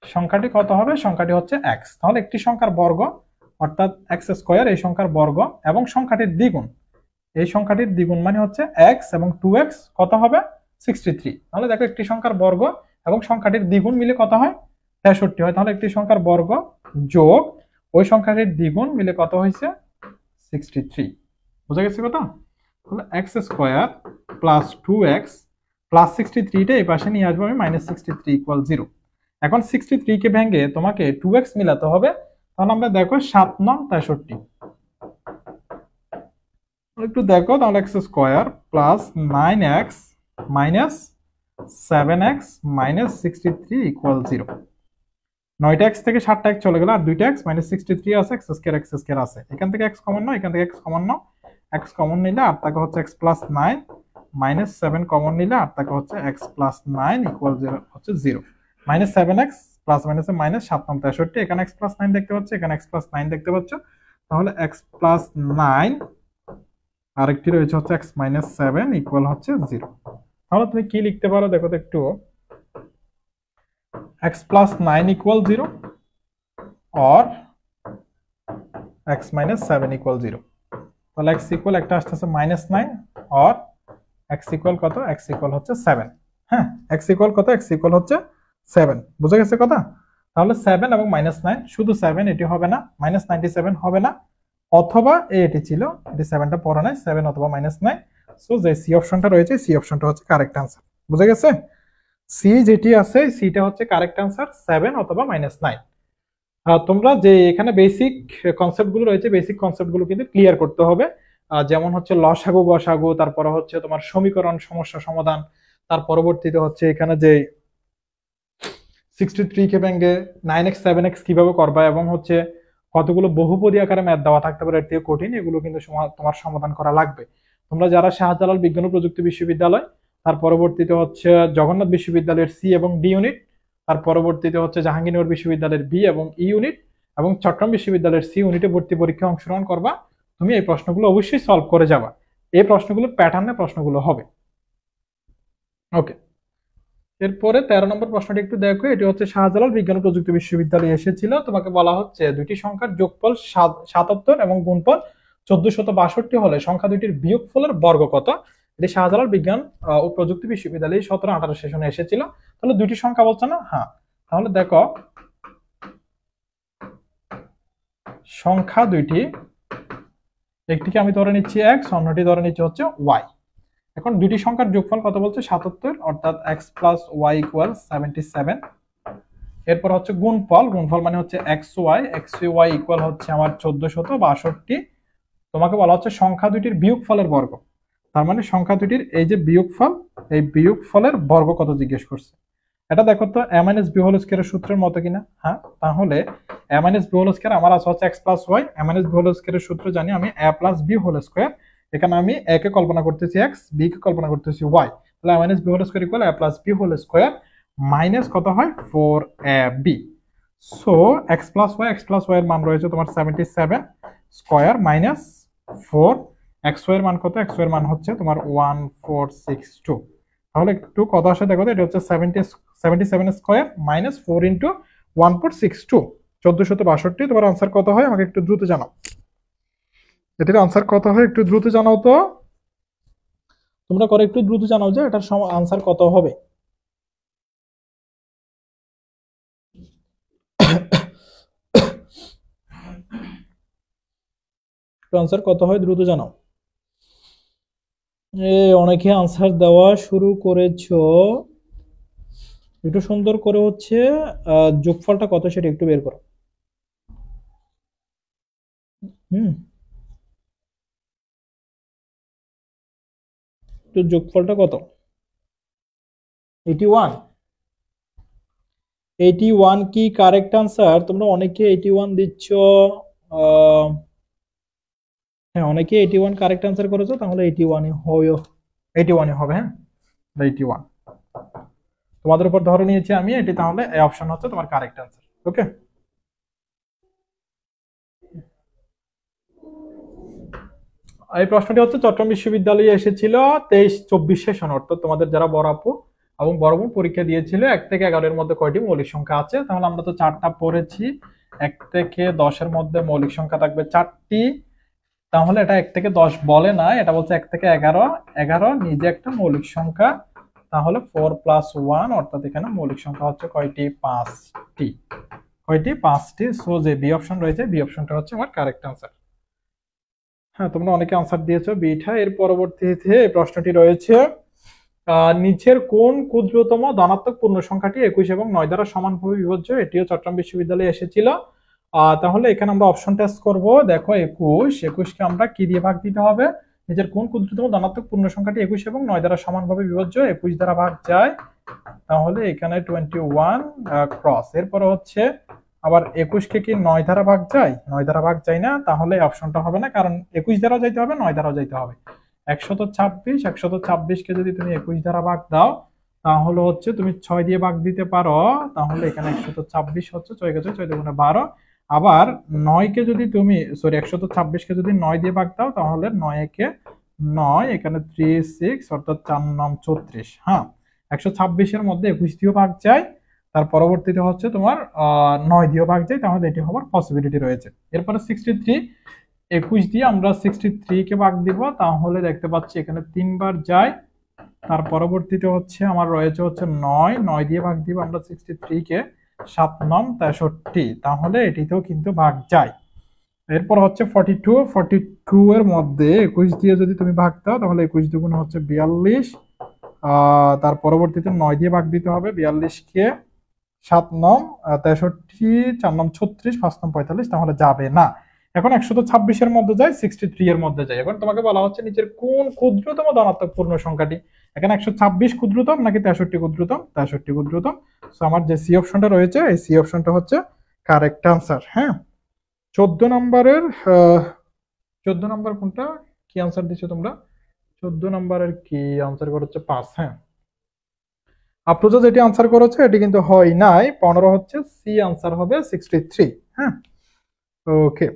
সংখ্যাটি কত হবে, সংখ্যাটি হচ্ছে x। তাহলে একটি সংখ্যার বর্গ অর্থাৎ x², এই সংখ্যার বর্গ এবং সংখ্যাটির দ্বিগুণ, এই সংখ্যাটির দ্বিগুণ মানে হচ্ছে x এবং 2x, কত হবে, 63। তাহলে দেখো একটি সংখ্যার বর্গ এবং সংখ্যাটির দ্বিগুণ মিলে কত হয়, 63 হয়। তাহলে একটি সংখ্যার বর্গ যোগ ওই সংখ্যাটির দ্বিগুণ মিলে কত হয়েছে, 63। বুঝা গেছে কথা? তাহলে x² প্লাস 2x প্লাস 63 টা এই পাশে নিয়ে আসবো আমি, -63 = 0। এখন 63 কে ভেঙে তোমাকে 2x মিলাতে হবে। তাহলে আমরা দেখো 7 9 63, একটু দেখো, তাহলে x² plus 9x minus 7x minus 63 = 0। 9টা x থেকে 7টা x চলে গেল, আর 2টা x -63 আছে, x² আছে। এখান থেকে x কমন নাও, এখান থেকে x কমন নাও, x কমন নিলে আর তাকে হচ্ছে x প্লাস 9 মাইনাস 7 কমন নিলে আর তাকে হচ্ছে x প্লাস 9 = 0 হচ্ছে 0। -7x প্লাস মাইনাসে মাইনাস 7 9 63, এখানে x প্লাস 9 দেখতে পাচ্ছ, এখানে x প্লাস 9 দেখতে পাচ্ছ। তাহলে x প্লাস 9 আরেকটি রয়েছে হচ্ছে x মাইনাস 7 = হচ্ছে 0। তাহলে তুমি কি লিখতে পারো দেখো তো একটু, x plus 9 = 0 or x minus 7 = 0। তাহলে x ইকুয়াল একটা আসতেছে -9 or x ইকুয়াল কত, x ইকুয়াল হচ্ছে 7। হ্যাঁ, x ইকুয়াল কত, x ইকুয়াল হচ্ছে 7। বুঝা গেছে কথা? তাহলে 7 এবং -9, শুধু 7 এটি হবে না, -97 হবে না, অথবা এটি ছিল, এটি 7টা পড়া নাই, 7 অথবা -9। সো যে সি অপশনটা রয়েছে, সি অপশনটা হচ্ছে কারেক্ট আনসার। বুঝা গেছে? সি যেটি আছে, সিটা হচ্ছে কারেক্ট আনসার, 7 অথবা -9। তোমরা যে এখানে বেসিক কনসেপ্টগুলো রয়েছে, বেসিক কনসেপ্টগুলো কিন্তু ক্লিয়ার করতে হবে। যেমন হচ্ছে লসাগু গসাগু, তারপরে হচ্ছে তোমার সমীকরণ সমস্যা সমাধান, তার পরবর্তীতে হচ্ছে এখানে যে 63 কে ভেঙে 9x 7x কিভাবে করবা, এবং হচ্ছে কতগুলো বহুপদী আকারে ম্যাথ দেওয়া থাকতে পারে এর থেকে কঠিন, এগুলো কিন্তু তোমার সমাধান করা লাগবে। তোমরা যারা শাহজালাল বিজ্ঞান ও প্রযুক্তি বিশ্ববিদ্যালয়, তার পরবর্তীতে হচ্ছে জগন্নাথ বিশ্ববিদ্যালয়ের সি এবং ডি ইউনিট, তার পরবর্তীতে হচ্ছে জাহাঙ্গীরনগর বিশ্ববিদ্যালয়ের বি এবং ই ইউনিট, এবং চট্টগ্রাম বিশ্ববিদ্যালয়ের সি ইউনিটে ভর্তি পরীক্ষায় অংশগ্রহণ করবা, তুমি এই প্রশ্নগুলো অবশ্যই সলভ করে যাবা। এই প্রশ্নগুলো প্যাটার্নে প্রশ্নগুলো হবে। ওকে, এরপরে 13 নম্বর প্রশ্নটি একটু দেখো। এটি হচ্ছে শাহজালাল বিজ্ঞান ও প্রযুক্তি বিশ্ববিদ্যালয়ে এসেছিল। তোমাকে বলা হচ্ছে দুইটি সংখ্যার যোগফল 77 এবং গুণফল 1462 হলে সংখ্যা দুইটির বিয়োগফলের বর্গ কত। এটি শাহজালাল বিজ্ঞান ও প্রযুক্তি বিশ্ববিদ্যালয়ে 17-18 সেশনে এসেছিল। তাহলে দুইটি সংখ্যা বলছে না? হ্যাঁ, তাহলে দেখো সংখ্যা দুইটি, একটিকে আমি ধরে নিচ্ছি এক্স, অন্যটি ধরে নিচ্ছি হচ্ছে ওয়াই। এখন দুইটি সংখ্যার যোগফল কত বলছে? 77, অর্থাৎ এক্স প্লাস ওয়াই ইকুয়াল 77। এরপর হচ্ছে গুণফল, গুণফল মানে হচ্ছে এক্স ওয়াই ইকুয়াল হচ্ছে আমার 1462। তোমাকে বলা হচ্ছে সংখ্যা দুইটির বিয়োগফলের বর্গ। তার মানে সংখ্যা দুইটির এই যে বিয়োগফল, এই বিয়োগফলের বর্গ কত জিজ্ঞেস করছে। এটা দেখো তো a মাইনাস b হোল স্কয়ারের সূত্রের মতো কিনা। হ্যাঁ, তাহলে a minus b whole square আমার আছে হচ্ছে x plus y। a minus b whole স্কয়ারের সূত্র জানি আমি a plus b whole square. এখানে আমি a কে কল্পনা করতেছি x, b কে কল্পনা করতেছি y। তাহলে a minus b whole square equal a plus b whole square minus কত হয় 4ab। So x plus y এর মান রয়েছে তোমার 77 স্কয়ার মাইনাস 4, xy এর মান কত? xy এর মান হচ্ছে তোমার 1462। তাহলে একটু কত আসে দেখো তো, এটা হচ্ছে 77 স্কয়ার মাইনাস 4 ইন্টু 1462, 1462। তোমার আনসার কত হয় আমাকে একটু দ্রুত জানাও। এটার আনসার কত হয় একটু দ্রুত জানাও তো, তোমরা করে একটু দ্রুত জানাও যে এটার আনসার কত হবে। আনসার কত হয় দ্রুত জানাও। অনেকে আনসার দেওয়া শুরু করেছো, একটু সুন্দর করে হচ্ছে যোগফলটা কত সেটা একটু বের করো। তো যোগফলটা কত? 81। 81 কি কারেক্ট আনসার? তোমরা অনেকে 81 দিচ্ছ। হ্যাঁ, অনেকে 81 কারেক্ট আনসার করেছো, তাহলে 81 হবে। হ্যাঁ, 81 তোমাদের উপর ধরে নিয়েছি আমি, এটি তাহলে এই অপশন হচ্ছে তোমার কারেক্ট আনসার। ওকে, এই প্রশ্নটি হচ্ছে চট্টগ্রাম বিশ্ববিদ্যালয়ে এসেছিল 23-24 সেশন, অর্থাৎ তোমাদের যারা বড় আপু এবং বড় বোন পরীক্ষা দিয়েছিল 1 থেকে 11 এর মধ্যে কয়টি মৌলিক সংখ্যা আছে? তাহলে আমরা তো 4টা পড়েছি। 1 থেকে 10 এর মধ্যে মৌলিক সংখ্যা থাকবে 4টি। তাহলে এটা 1 থেকে 10 বলে না, এটা বলছে 1 থেকে 11। 11 নিজে একটা মৌলিক সংখ্যা। তাহলে 4 প্লাস 1, অর্থাৎ এখানে মৌলিক সংখ্যা হচ্ছে কয়টি? 5টি। কয়টি? 5টি। সো যে বি অপশন রয়েছে, বি অপশনটা হচ্ছে আমার কারেক্ট আনসার। হ্যাঁ, তোমরা অনেকে আনসার দিয়েছো বিটা। এর পরবর্তীতে প্রশ্নটি রয়েছে নিচের কোন ক্ষুদ্রতম ধনাত্মক পূর্ণ সংখ্যাটি 21 এবং 9 দ্বারা সমানভাবে বিভাজ্য? এটিও চট্টগ্রাম বিশ্ববিদ্যালয়ে এসেছিল। তাহলে এখানে আমরা অপশন টেস্ট করব। দেখো 21 কে আমরা কি দিয়ে ভাগ দিতে হবে? নিচের কোন ক্ষুদ্রতম ধনাত্মক পূর্ণ সংখ্যাটি 21 এবং 9 দ্বারা সমানভাবে বিভাজ্য? 21 দ্বারা ভাগ যায়, তাহলে এখানে 21 ক্রস। এরপরে হচ্ছে আবার 21 কে কি 9 দ্বারা ভাগ যায়? 9 দ্বারা ভাগ যায় না, তাহলে অপশনটা হবে না, কারণ 21 দ্বারা যাইতে হবে, 9 দ্বারাও যাইতে হবে। 126 কে যদি তুমি 21 দ্বারা ভাগ দাও, তাহলে হচ্ছে তুমি 6 দিয়ে ভাগ দিতে পারো। তাহলে এখানে 126 হচ্ছে 6 কে 6 দুগুণে 12। আবার 9 কে যদি তুমি 126 কে যদি 9 দিয়ে ভাগ দাও, তাহলে 9 একে 9, এখানে 3 6, অর্থাৎ 4 9 34। হ্যাঁ, 126 এর মধ্যে 21 দিয়েও ভাগ যায়, তার পরবর্তীতে হচ্ছে তোমার 9 দিয়েও ভাগ যায়, তাহলে এটি হওয়ার পসিবিলিটি রয়েছে। এরপরে 63, 21 দিয়ে আমরা 63 কে ভাগ দিব, তাহলে দেখতে পাচ্ছি এখানে 3 বার যায়। তার পরবর্তীতে হচ্ছে আমার রয়েছে হচ্ছে 9 দিয়ে ভাগ দিব আমরা 63 কে, 7 9 63, তাহলে এটিতেও কিন্তু ভাগ যায়। এরপর হচ্ছে 42 এর মধ্যে 21 দিয়ে যদি তুমি ভাগ দাও, তাহলে 21 দুগুণ হচ্ছে 42। তার পরবর্তীতে 9 দিয়ে ভাগ দিতে হবে 42 কে, 7 নং 63, 4 নং 36, 5 নং 45, তাহলে যাবে না। এখন 126-এর মধ্যে যায়, 63 এর মধ্যে যায়। এখন তোমাকে বলা হচ্ছে নিচের কোন ক্ষুদ্রতম ধনাত্মক পূর্ণ সংখ্যাটি। এখানে 126 ক্ষুদ্রতম নাকি 63 ক্ষুদ্রতম? 63 ক্ষুদ্রতম। সো আমার যে সি অপশনটা রয়েছে, এই সি অপশনটা হচ্ছে কারেক্ট আনসার। হ্যাঁ, 14 নম্বরের 14 নম্বর কোনটা, কি আনসার দিছো তোমরা? 14 নম্বরের কি আনসার করেছে? 5। হ্যাঁ, আফরোজা যেটি আনসার করেছে এটি কিন্তু হয় নাই। 15 হচ্ছে সি আনসার হবে 63। হ্যাঁ, ওকে।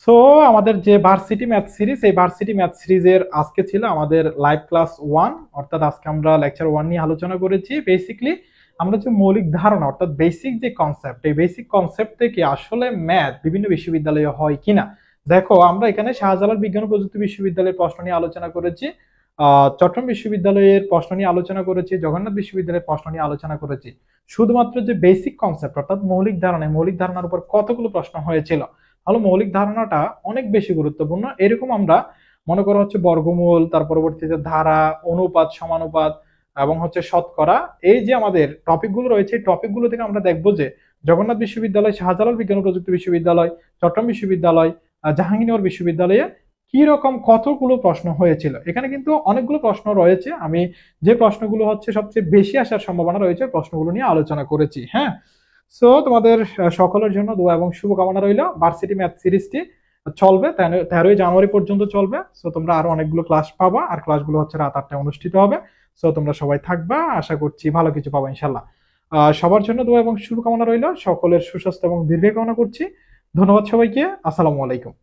সো আমাদের যে ভার্সিটি ম্যাথ সিরিজ, এই ভার্সিটি ম্যাথ সিরিজের আজকে ছিল আমাদের লাইভ ক্লাস 1, অর্থাৎ আজকে আমরা লেকচার 1 নিয়ে আলোচনা করেছি। বেসিক্যালি আমরা যে মৌলিক ধারণা অর্থাৎ বেসিক যে কনসেপ্ট, এই বেসিক কনসেপ্ট থেকে আসলে ম্যাথ বিভিন্ন বিশ্ববিদ্যালয়ে হয় কিনা। দেখো আমরা এখানে শাহজালাল বিজ্ঞান ও প্রযুক্তি বিশ্ববিদ্যালয়ের প্রশ্ন নিয়ে আলোচনা করেছি, চট্টগ্রাম বিশ্ববিদ্যালয়ের প্রশ্ন নিয়ে আলোচনা করেছি, জগন্নাথ বিশ্ববিদ্যালয়ের প্রশ্ন নিয়ে আলোচনা করেছি। শুধুমাত্র যে বেসিক কনসেপ্ট অর্থাৎ মৌলিক ধারণা, মৌলিক ধারণার উপর কতগুলো প্রশ্ন হয়েছিল। তাহলে মৌলিক ধারণাটা অনেক বেশি গুরুত্বপূর্ণ। এরকম আমরা মনে করা হচ্ছে বর্গমূল, তার পরবর্তীতে ধারা, অনুপাত, সমানুপাত এবং হচ্ছে শতকরা, এই যে আমাদের টপিকগুলো রয়েছে, এই টপিকগুলো থেকে আমরা দেখবো যে জগন্নাথ বিশ্ববিদ্যালয়, শাহজালাল বিজ্ঞান ও প্রযুক্তি বিশ্ববিদ্যালয়, চট্টগ্রাম বিশ্ববিদ্যালয়, জাহাঙ্গীরনগর বিশ্ববিদ্যালয়ে কি রকম কতগুলো প্রশ্ন হয়েছিল। এখানে কিন্তু অনেকগুলো প্রশ্ন রয়েছে, আমি যে প্রশ্নগুলো হচ্ছে সবচেয়ে বেশি আসার সম্ভাবনা রয়েছে প্রশ্নগুলো নিয়ে আলোচনা করেছি। হ্যাঁ, সো তোমাদের সকলের জন্য দোয়া এবং শুভকামনা রইল। ভার্সিটি ম্যাথ সিরিজটি চলবে 13ই জানুয়ারি পর্যন্ত চলবে। সো তোমরা আরো অনেকগুলো ক্লাস পাবা, আর ক্লাসগুলো হচ্ছে রাত 8টায় অনুষ্ঠিত হবে। সো তোমরা সবাই থাকবা, আশা করছি ভালো কিছু পাবা ইনশাল্লাহ। সবার জন্য দোয়া এবং শুভকামনা রইল, সকলের সুস্বাস্থ্য এবং দীর্ঘায়ু কামনা করছি। ধন্যবাদ সবাইকে, আসসালামু আলাইকুম।